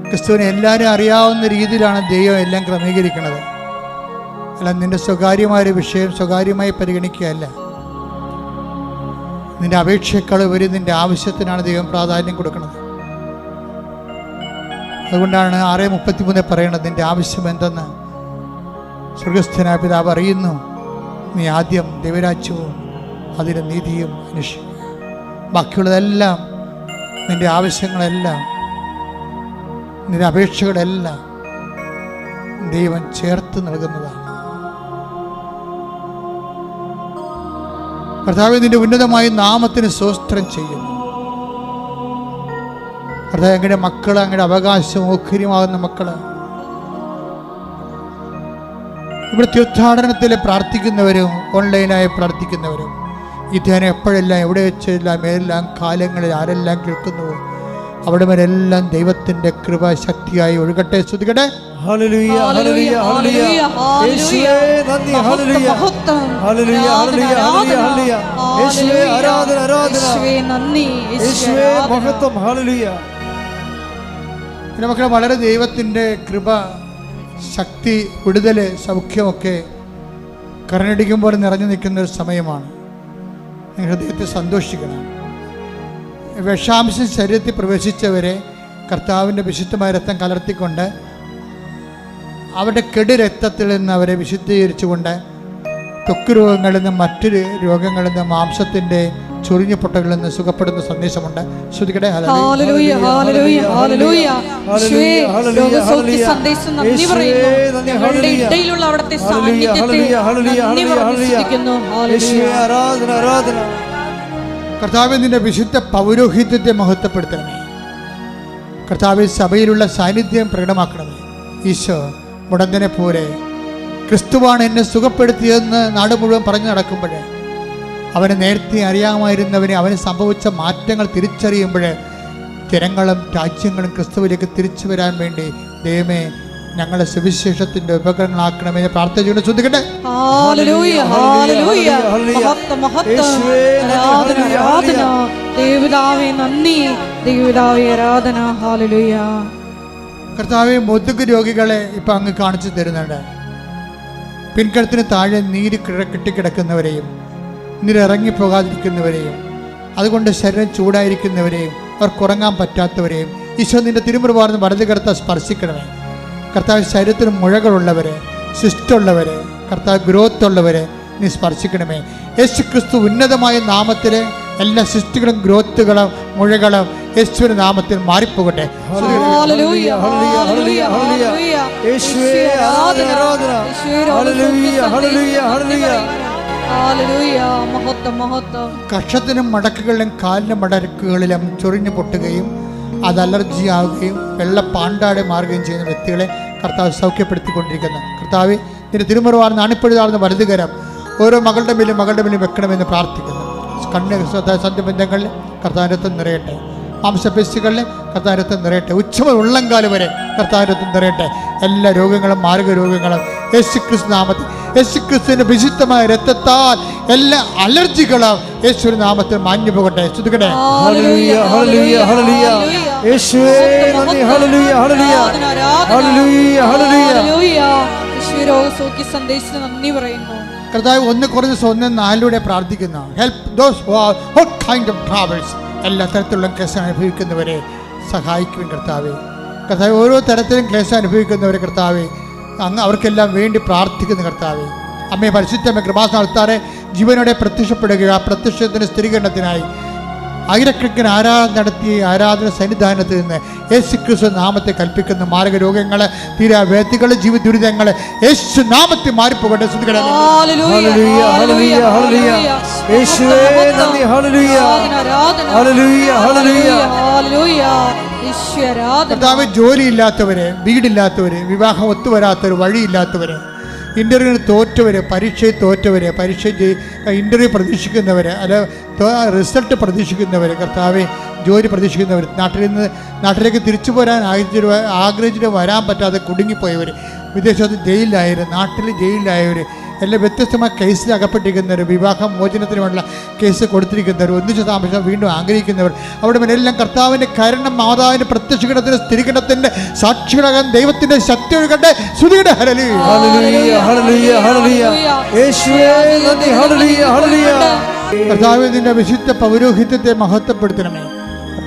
ക്രിസ്തുവിനെ എല്ലാവരും അറിയാവുന്ന രീതിയിലാണ് ദൈവം എല്ലാം ക്രമീകരിക്കുന്നത്. അല്ല, നിൻ്റെ സ്വകാര്യമായൊരു വിഷയം സ്വകാര്യമായി പരിഗണിക്കുകയല്ല. നിൻ്റെ അപേക്ഷയേക്കാൾ ഉപരി നിൻ്റെ ആവശ്യത്തിനാണ് ദൈവം പ്രാധാന്യം കൊടുക്കുന്നത്. അതുകൊണ്ടാണ് 6:33 പറയുന്നത്, നിൻ്റെ ആവശ്യം എന്തെന്ന് സ്വർഗസ്ഥനായ പിതാവ് അറിയുന്നു. നീ ആദ്യം ദൈവരാജ്യവും അതിൻ്റെ നീതിയും അന്വേഷിക്കുക. ബാക്കിയുള്ളതെല്ലാം, നിൻ്റെ ആവശ്യങ്ങളെല്ലാം, നിൻ്റെ അപേക്ഷകളെല്ലാം ദൈവം ചേർത്ത് നൽകുന്നതാണ്. കർത്താവ് നിൻ്റെ ഉന്നതമായ നാമത്തിന് സ്തോത്രം ചെയ്യുന്നു. കർത്താവ് അങ്ങയുടെ മക്കൾ, അങ്ങയുടെ അവകാശം ഓഹരിയുമാകുന്ന മക്കൾ, ഇവിടെ തീർത്ഥാടനത്തിൽ പ്രാർത്ഥിക്കുന്നവരും ഓൺലൈനായി പ്രാർത്ഥിക്കുന്നവരും ഈ ധ്യാനം എപ്പോഴെല്ലാം എവിടെ വെച്ചെല്ലാം ഏതെല്ലാം കാലങ്ങളിൽ ആരെല്ലാം കേൾക്കുന്നുവോ അവിടെ വരെല്ലാം ദൈവത്തിൻ്റെ കൃപ ശക്തിയായി ഒഴുകട്ടെ. സ്തുതിക്കട്ടെ. ഹല്ലേലൂയ, ഹല്ലേലൂയ, ഹല്ലേലൂയ. യേശുവേ നന്ദി. ഹല്ലേലൂയ, ഹല്ലേലൂയ, ഹല്ലേലൂയ, ഹല്ലേലൂയ. യേശുവേ ആരാധന, ആരാധന. യേശുവേ നന്ദി, യേശുവേ മഹത്വം. ഹല്ലേലൂയ. മക്കളെ, വളരെ ദൈവത്തിൻ്റെ കൃപ, ശക്തി, വിടുതൽ, സൗഖ്യമൊക്കെ കരനടിക്കുമ്പോൾ നിറഞ്ഞു നിൽക്കുന്ന ഒരു സമയമാണ്. ഹൃദയത്തെ സന്തോഷിക്കണം. വിഷാംശം ശരീരത്തിൽ പ്രവേശിച്ചവരെ കർത്താവിൻ്റെ വിശുദ്ധമായ രക്തം കലർത്തിക്കൊണ്ട് അവരുടെ കെടു രക്തത്തിൽ നിന്ന് അവരെ വിശുദ്ധീകരിച്ചുകൊണ്ട് ത്വക്ക് രോഗങ്ങളിൽ നിന്ന് മറ്റൊരു രോഗങ്ങളിൽ നിന്ന് മാംസത്തിൻ്റെ ചൊറിഞ്ഞ പൊട്ടകളിൽ നിന്ന് സുഖപ്പെടുന്ന സന്ദേശമുണ്ട്. ശ്രുതിക്കട്ടെ. ഹല്ലേലൂയ ഹല്ലേലൂയ ഹല്ലേലൂയ. യേശുവേ, രോഗസൗഖ്യ സന്ദേശം നന്ദി പറയുന്നു. ഞങ്ങളുടെ ഇടയിലുള്ള അവിടുത്തെ സാന്നിധ്യത്തെ നന്ദി പറഞ്ഞു സ്തുതിക്കുന്നു. ഹല്ലേലൂയ. കർത്താവേ, നിന്റെ വിശുദ്ധ പൗരോഹിത്യത്തെ മഹത്വപ്പെടുത്തണമേ. കർത്താവേ, സഭയിലുള്ള സാന്നിധ്യം പ്രകടമാക്കണമേ. ഈശോ മുടന്തനെ പോലെ ക്രിസ്തുവാണ് എന്നെ സുഖപ്പെടുത്തിയതെന്ന് നാട് മുഴുവൻ പറഞ്ഞു നടക്കുമ്പോൾ, അവനെ നേരത്തെ അറിയാമായിരുന്നവനെ അവന് സംഭവിച്ച മാറ്റങ്ങൾ തിരിച്ചറിയുമ്പോൾ ജനങ്ങളും രാജ്യങ്ങളും ക്രിസ്തുവിലേക്ക് തിരിച്ചു വരാൻ വേണ്ടി ദൈവമേ ഞങ്ങളെ സുവിശേഷത്തിന്റെ ഉപകരണങ്ങളാക്കണമെന്ന് പ്രാർത്ഥിച്ചുകൊണ്ട് ശ്രദ്ധിക്കട്ടെ. Hallelujah hallelujah. മഹത്വം മഹത്വം. ആരാധന ആരാധന. ദൈവപിതാവേ നന്ദി. ദൈവപിതാവേ ആരാധന. ഹല്ലേലൂയ. കർത്താവേ, മുതുക് രോഗികളെ ഇപ്പം അങ്ങ് കാണിച്ചു തരുന്നുണ്ട്. പിൻകഴുത്തിന് താഴെ നീര് കെട്ടിക്കിടക്കുന്നവരെയും നീരിറങ്ങിപ്പോകാതിരിക്കുന്നവരെയും അതുകൊണ്ട് ശരീരം ചൂടായിരിക്കുന്നവരെയും അവർക്കുറങ്ങാൻ പറ്റാത്തവരെയും ഈശോ നിന്റെ തിരുമുറുപാർന്ന് വലതുകരത്തെ സ്പർശിക്കണമേ. കർത്താവ്, ശരീരത്തിന് മുഴകളുള്ളവരെ, സിസ്റ്റുള്ളവരെ, കർത്താവ് ഗ്രോത്ത് ഉള്ളവരെ നീ സ്പർശിക്കണമേ. യേശു ക്രിസ്തു ഉന്നതമായ നാമത്തിൽ എല്ലാ സിസ്റ്റുകളും ഗ്രോത്തുകളും മുഴകളും യേശുവിന്റെ നാമത്തിൽ മാറിപ്പോകട്ടെ. ഹല്ലേലൂയ ഹല്ലേലൂയ ഹല്ലേലൂയ. യേശുവേ ആരാധന യേശുവേ ഹല്ലേലൂയ ഹല്ലേലൂയ ഹല്ലേലൂയ. ഹല്ലേലൂയ. മഹത്വം മഹത്വം. കക്ഷത്തിനും മടക്കുകളിലും കാലിനും മടക്കുകളിലും ചൊറിഞ്ഞു പൊട്ടുകയും അത് അലർജി ആവുകയും വെള്ള പാണ്ടാടെ മാറുകയും ചെയ്യുന്ന വ്യക്തികളെ കർത്താവ് സൗഖ്യപ്പെടുത്തിക്കൊണ്ടിരിക്കുന്നു. കർത്താവ്, നിന്റെ തിരുമുറുവാർന്ന് അണിപ്പെടുതാർന്ന വലതുകരം ഓരോ മകളുടെ മേലും വെക്കണമെന്ന് പ്രാർത്ഥിക്കുന്നു. കണ്ണ് സന്ധ്യബന്ധങ്ങളിൽ കർത്താവിനത്വം നിറയട്ടെ. മാംസപേശികളിൽ കർത്താവിനത്വം നിറയട്ടെ. ഉച്ചമ ഉള്ളംകാല് വരെ കർത്താവിനത്വം നിറയട്ടെ. എല്ലാ രോഗങ്ങളും മാർഗ രോഗങ്ങളും യേശുക്രിസ്തു നാമത്തിൽ, യേശുക്രിസ്തുവിന്റെ വിശുദ്ധമായ രക്തത്താൽ എല്ലാ അലർജികളും യേശുവിന്റെ നാമത്തിൽ മാഞ്ഞു പോകട്ടെ. ശ്രുതിക്കട്ടെ. ഹല്ലേലൂയ ഹല്ലേലൂയ ഹല്ലേലൂയ. യേശുവേ നന്ദി. ഹല്ലേലൂയ ഹല്ലേലൂയ ഹല്ലേലൂയ ഹല്ലേലൂയ. യേശുവേ, രോഗസൗഖ്യ സന്ദേശത്തിന് നന്ദി പറയുന്നു. കർത്താവ് 1 Corinthians 1:4 പ്രാർത്ഥിക്കുന്നു. Help those who are all kind of troubles. എല്ലാ തരത്തിലുള്ള ക്ലേശം അനുഭവിക്കുന്നവരെ സഹായിക്കുവാൻ കർത്താവേ. കർത്താവ്, ഓരോ തരത്തിലും ക്ലേശം അനുഭവിക്കുന്നവരെ കർത്താവേ അങ്ങ് അവർക്കെല്ലാം വേണ്ടി പ്രാർത്ഥിക്കുന്ന കർത്താവേ. അമ്മയെ പരിശുദ്ധമ്മ കൃപാസനത്താറെ ജീവനോടെ പ്രത്യക്ഷപ്പെടുക. പ്രത്യക്ഷത്തിന് സ്ഥിരീകരണത്തിനായി ആയിരക്കണക്കിന് ആരാധന നടത്തി ആരാധന സന്നിധാനത്തിൽ നിന്ന് യേശുക്രിസ്തു നാമത്തെ കൽപ്പിക്കുന്ന മാരകരോഗങ്ങൾ, തീരാവേദികൾ, ജീവിത ദുരിതങ്ങൾ യേശു നാമത്തിൽ മാറിപ്പോകട്ടെ. ഹല്ലേലൂയ ഹല്ലേലൂയ ഹല്ലേലൂയ. യേശുവേ നന്ദി. ഹല്ലേലൂയ ഹല്ലേലൂയ ഹല്ലേലൂയ ഹല്ലേലൂയ. യേശുവേ ആരാധന. കർത്താവ്, ജോലിയില്ലാത്തവരെ, വീടില്ലാത്തവരെ, വിവാഹം ഒത്തുവരാത്തവർ, വഴിയില്ലാത്തവരെ, ഇൻ്റർവ്യൂവിന് തോറ്റവർ, പരീക്ഷയിൽ തോറ്റവർ, ഇൻ്റർവ്യൂ പ്രതീക്ഷിക്കുന്നവർ, അല്ല റിസൾട്ട് പ്രതീക്ഷിക്കുന്നവർ, കർത്താവെ ജോലി പ്രതീക്ഷിക്കുന്നവർ, നാട്ടിലേക്ക് തിരിച്ചു പോരാൻ ആഗ്രഹിച്ചിട്ട് വരാൻ പറ്റാതെ കുടുങ്ങിപ്പോയവർ, വിദേശത്ത് ജയിലിലായവർ, നാട്ടിൽ ജയിലിലായവർ, എല്ലാം വ്യത്യസ്തമായ കേസിൽ അകപ്പെട്ടിരിക്കുന്നവർ, വിവാഹം മോചനത്തിന് വേണ്ട കേസ് കൊടുത്തിരിക്കുന്നവർ, ഒന്നിച്ച് താമസം വീണ്ടും ആഗ്രഹിക്കുന്നവർ, അവിടെ എല്ലാം കർത്താവിൻ്റെ കരുണ, മാതാവിൻ്റെ പ്രത്യക്ഷീകരണത്തിൻ്റെ സ്ഥിരീകരണത്തിൻ്റെ സാക്ഷികളാകാൻ ദൈവത്തിൻ്റെ ശക്തി ഒഴുകട്ടെ. ശ്രുതിയുടെ ഹല്ലേലൂയ ഹല്ലേലൂയ ഹല്ലേലൂയ. യേശുവേ നന്ദി. ഹല്ലേലൂയ ഹല്ലേലൂയ. കർത്താവേ, നിന്റെ വിശുദ്ധ പൗരോഹിത്യത്തെ മഹത്വപ്പെടുത്തണമേ.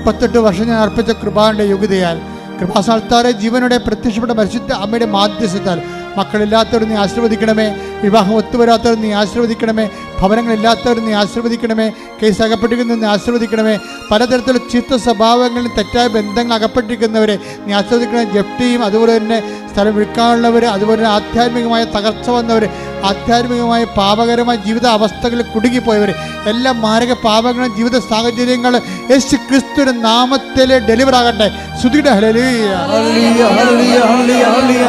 38 വർഷം ഞാൻ അർപ്പിച്ച കൃപാന്റെ യോഗ്യതയാൽ കൃപാസ്ഥാനത്താറെ ജീവനോടെ പ്രത്യക്ഷപ്പെട്ട പരിശുദ്ധ അമ്മയുടെ മാധ്യസ്ഥത്താൽ മക്കളില്ലാത്തവർ നീ ആശീർവദിക്കണമേ. വിവാഹം ഒത്തുവരാത്തവർ നീ ആശീർവദിക്കണമേ. ഭവനങ്ങളില്ലാത്തവർ നീ ആശീർവദിക്കണമേ. കേസ് അകപ്പെട്ടിരിക്കുന്നവർ നീ ആശീർവദിക്കണമേ. പലതരത്തിലുള്ള ചീത്ത സ്വഭാവങ്ങളിൽ തെറ്റായ ബന്ധങ്ങൾ അകപ്പെട്ടിരിക്കുന്നവരെ നീ ആശീർവദിക്കണമേ. ജപ്തിയും അതുപോലെ തന്നെ സ്ഥലം വിൽക്കാനുള്ളവർ, അതുപോലെ തന്നെ ആധ്യാത്മികമായ തകർച്ച വന്നവർ, ആധ്യാത്മികമായ പാപകരമായ ജീവിത അവസ്ഥകളിൽ കുടുങ്ങിപ്പോയവർ, എല്ലാ മാരക പാപങ്ങളും ജീവിത സാഹചര്യങ്ങൾ യേശു ക്രിസ്തുവിന്റെ നാമത്തിൽ ഡെലിവർ ആകട്ടെ. ശ്രുതിയുടെ ഹല്ലേലൂയ ഹല്ലേലൂയ ഹല്ലേലൂയ ഹല്ലേലൂയ ഹല്ലേലൂയ.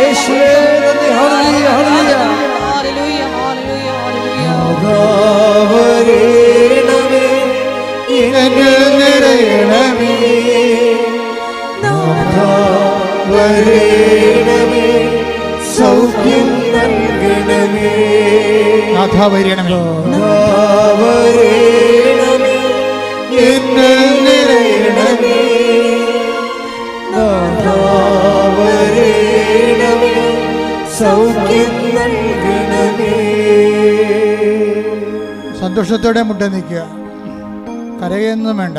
യേശുവേ നന്ദി. ഹല്ലേലൂയ ഹല്ലേലൂയ ഹല്ലേലൂയ ഹല്ലേലൂയ ഹല്ലേലൂയ. നാദാവരേണമേ എന്നിൽ നിറയണമേ. നാദാവരേണമേ സൗഖ്യം നൽകണമേ. നാഥാവരണമേ. നാദാവരേണമേ എന്നിൽ നിറയണമേ. നാദാവരേണമേ സൗഖ്യം നൽകണമേ. സന്തോഷത്തോടെ മുട്ട നിൽക്കുക, കരയൊന്നും വേണ്ട.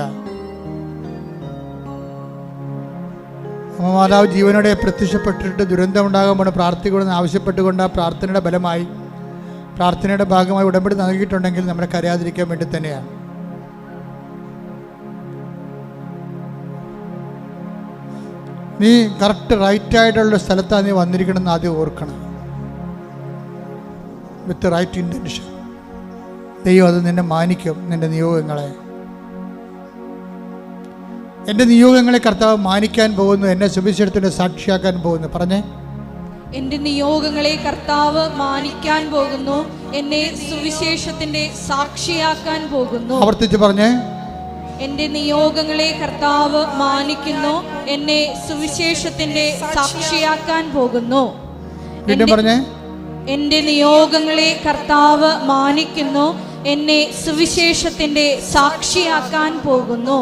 അമ്മ മാതാവ് ജീവനോടെ പ്രത്യക്ഷപ്പെട്ടിട്ട് ദുരന്തമുണ്ടാകുമ്പോൾ പ്രാർത്ഥിക്കണമെന്ന് ആവശ്യപ്പെട്ടുകൊണ്ട് ആ പ്രാർത്ഥനയുടെ ഫലമായി പ്രാർത്ഥനയുടെ ഭാഗമായി ഉടമ്പടി നൽകിയിട്ടുണ്ടെങ്കിൽ നമ്മളെ കരയാതിരിക്കാൻ വേണ്ടി തന്നെയാണ്. നീ കറക്റ്റ് റൈറ്റായിട്ടുള്ള സ്ഥലത്താണ് നീ വന്നിരിക്കണമെന്ന് ആദ്യം ഓർക്കണം. വിത്ത് റൈറ്റ് ഇൻറ്റൻഷൻ. ദൈവം അത് നിന്നെ മാനിക്കും. നിന്റെ നിയോഗങ്ങളെ, എൻ്റെ നിയോഗങ്ങളെ കർത്താവ് മാനിക്കാൻ പോകുന്നു. എന്നെ സുവിശേഷത്തിൻ്റെ സാക്ഷിയാക്കാൻ പോകുന്നു. പറഞ്ഞേ, എന്റെ നിയോഗങ്ങളെ കർത്താവ് മാനിക്കാൻ പോകുന്നു, എന്നെ സുവിശേഷത്തിന്റെ സാക്ഷിയാക്കാൻ പോകുന്നു. ആവർത്തിച്ച് പറഞ്ഞേ, എന്റെ നിയോഗങ്ങളെ കർത്താവ് മാനിക്കുന്നു, എന്നെ സുവിശേഷത്തിന്റെ സാക്ഷിയാക്കാൻ പോകുന്നു. വീണ്ടും പറഞ്ഞേ, എന്റെ നിയോഗങ്ങളെ കർത്താവ് മാനിക്കുന്നു, എന്നെ സുവിശേഷത്തിന്റെ സാക്ഷിയാക്കാൻ പോകുന്നു.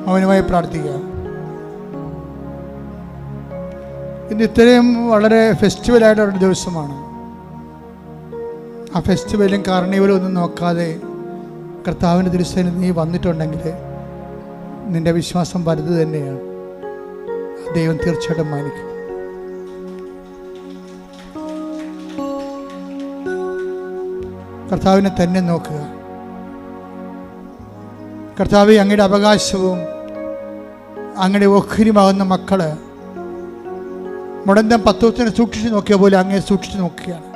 മൗനമായി പ്രാർത്ഥിക്കുക. ഇന്ന് ഇത്രയും വളരെ ഫെസ്റ്റിവലായിട്ടൊരു ദിവസമാണ്. ആ ഫെസ്റ്റിവലും കാർണിവലും ഒന്നും നോക്കാതെ കർത്താവിൻ്റെ തിരുസേനയിൽ നീ വന്നിട്ടുണ്ടെങ്കിൽ നിന്റെ വിശ്വാസം വലുത് തന്നെയാണ്. ദൈവം തീർച്ചയായിട്ടും മാനിക്കും. കർത്താവിനെ തന്നെ നോക്കുക. കർത്താവ്, അങ്ങയുടെ അവകാശവും അങ്ങയുടെ ഓഹരിയുമാകുന്ന മക്കള് മുടന്തം പത്തോത്തിനെ സൂക്ഷിച്ച് നോക്കിയ പോലെ അങ്ങയെ സൂക്ഷിച്ച് നോക്കുകയാണ്.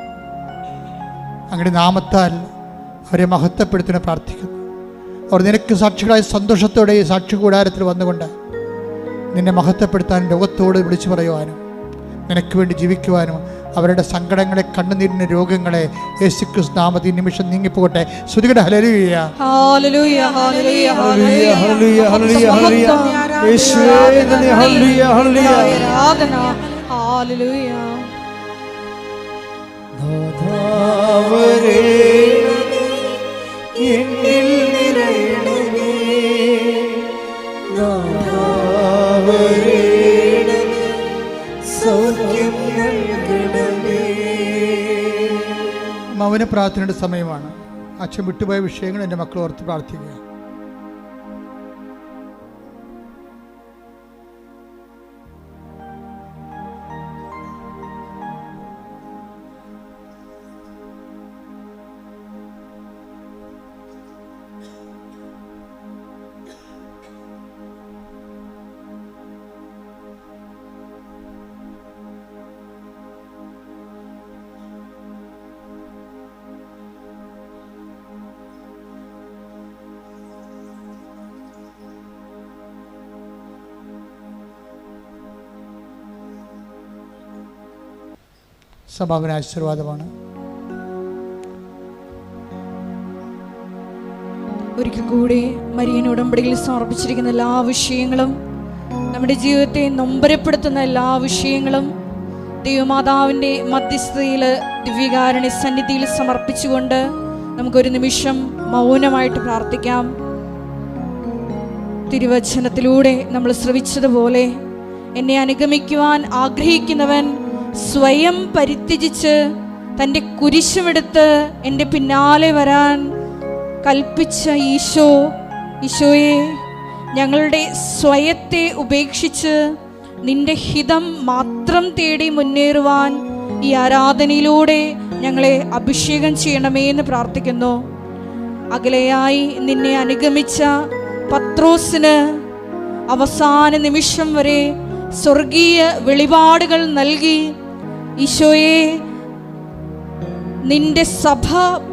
അങ്ങയുടെ നാമത്താൽ അവരെ മഹത്വപ്പെടുത്തുന്ന പ്രാർത്ഥിക്കുന്നു. അവർ നിനക്ക് സാക്ഷികളായ സന്തോഷത്തോടെ ഈ സാക്ഷി കൂടാരത്തിൽ വന്നുകൊണ്ട് നിന്നെ മഹത്വപ്പെടുത്താൻ, ലോകത്തോട് വിളിച്ചു പറയുവാനും, നിനക്ക് വേണ്ടി ജീവിക്കുവാനും, അവരുടെ സങ്കടങ്ങളെ, കണ്ണുനീരിൻ്റെ രോഗങ്ങളെ യേശുക്രിസ്തു നാമത്തിൽ നിമിഷം നീങ്ങിപ്പോകട്ടെ. ശ്രുതികട ഹല്ലേലൂയ, ഹല്ലേലൂയ, ഹല്ലേലൂയ, ഹല്ലേലൂയ, ഹല്ലേലൂയ, ഹല്ലേലൂയ, ഹല്ലേലൂയ. യേശുവേ നന്ദി. ഹല്ലേലൂയ, ഹല്ലേലൂയ. ആരാധന. ഹല്ലേലൂയ. നാഥാവരേ എന്നിൽ നിറയണമേ, നാഥാവരേ സൗഖ്യം നൽകണമേ. മൗന പ്രാർത്ഥനയുടെ സമയമാണ്. അച്ഛൻ വിട്ടുപോയ വിഷയങ്ങൾ എൻ്റെ മക്കൾ ഓർത്ത് പ്രാർത്ഥിക്കുക. സമാപന ആശീർവാദമാണ്. ഒരിക്കൽ കൂടി മരിയൻ ഉടമ്പടിയിൽ സമർപ്പിച്ചിരിക്കുന്ന എല്ലാ വിഷയങ്ങളും, നമ്മുടെ ജീവിതത്തെ നൊമ്പരപ്പെടുത്തുന്ന എല്ലാ വിഷയങ്ങളും ദൈവമാതാവിൻ്റെ മധ്യസ്ഥതയിൽ ദിവ്യകാരുണ്യ സന്നിധിയിൽ സമർപ്പിച്ചുകൊണ്ട് നമുക്കൊരു നിമിഷം മൗനമായിട്ട് പ്രാർത്ഥിക്കാം. തിരുവചനത്തിലൂടെ നമ്മൾ ശ്രവിച്ചതുപോലെ, എന്നെ അനുഗമിക്കുവാൻ ആഗ്രഹിക്കുന്നവൻ സ്വയം പരിത്യജിച്ച് തൻ്റെ കുരിശുമെടുത്ത് എൻ്റെ പിന്നാലെ വരാൻ കൽപ്പിച്ച ഈശോയെ, ഞങ്ങളുടെ സ്വയത്തെ ഉപേക്ഷിച്ച് നിന്റെ ഹിതം മാത്രം തേടി മുന്നേറുവാൻ ഈ ആരാധനയിലൂടെ ഞങ്ങളെ അഭിഷേകം ചെയ്യണമേ എന്ന് പ്രാർത്ഥിക്കുന്നു. അകലെയായി നിന്നെ അനുഗമിച്ച പത്രോസിന് അവസാന നിമിഷം വരെ സ്വർഗീയ വെളിപാടുകൾ നൽകി ഈശോയെ, നിന്റെ സഭ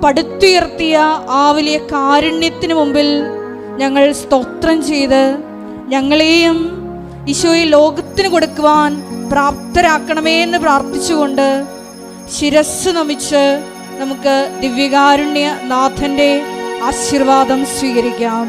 പടുത്തുയർത്തിയ ആ വലിയ കാരുണ്യത്തിന് മുമ്പിൽ ഞങ്ങൾ സ്തോത്രം ചെയ്ത് ഞങ്ങളെയും ഈശോയെ ലോകത്തിന് കൊടുക്കുവാൻ പ്രാപ്തരാക്കണമേ എന്ന് പ്രാർത്ഥിച്ചുകൊണ്ട് ശിരസ്സ് നമിച്ച് നമുക്ക് ദിവ്യകാരുണ്യ നാഥൻ്റെ ആശീർവാദം സ്വീകരിക്കാം.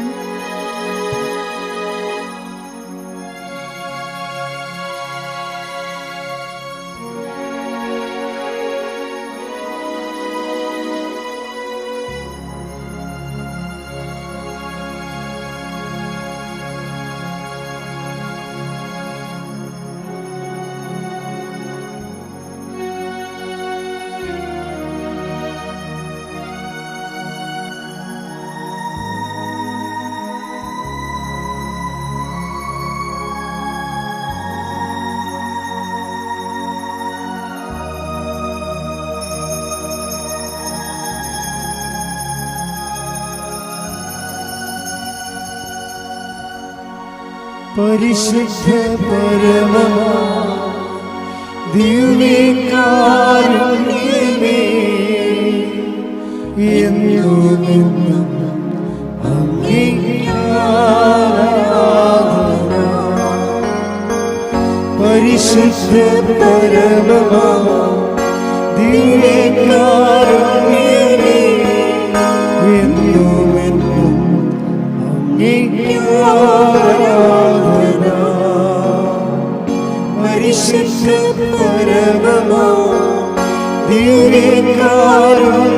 പരിശുദ്ധ പരമമാ ദിവ്യകാരുണ്യമേ, എന്നുമെന്നും അങ്ങേക്ക് ആരാധന. പരിശുദ്ധ പരമമാ ദിവ്യകാരുണ്യമേ, എന്നുമെന്നും അങ്ങേക്ക് ആരാധന. പരിശുദ്ധ പരമമാ ദിവ്യകാരുണ്യമേ,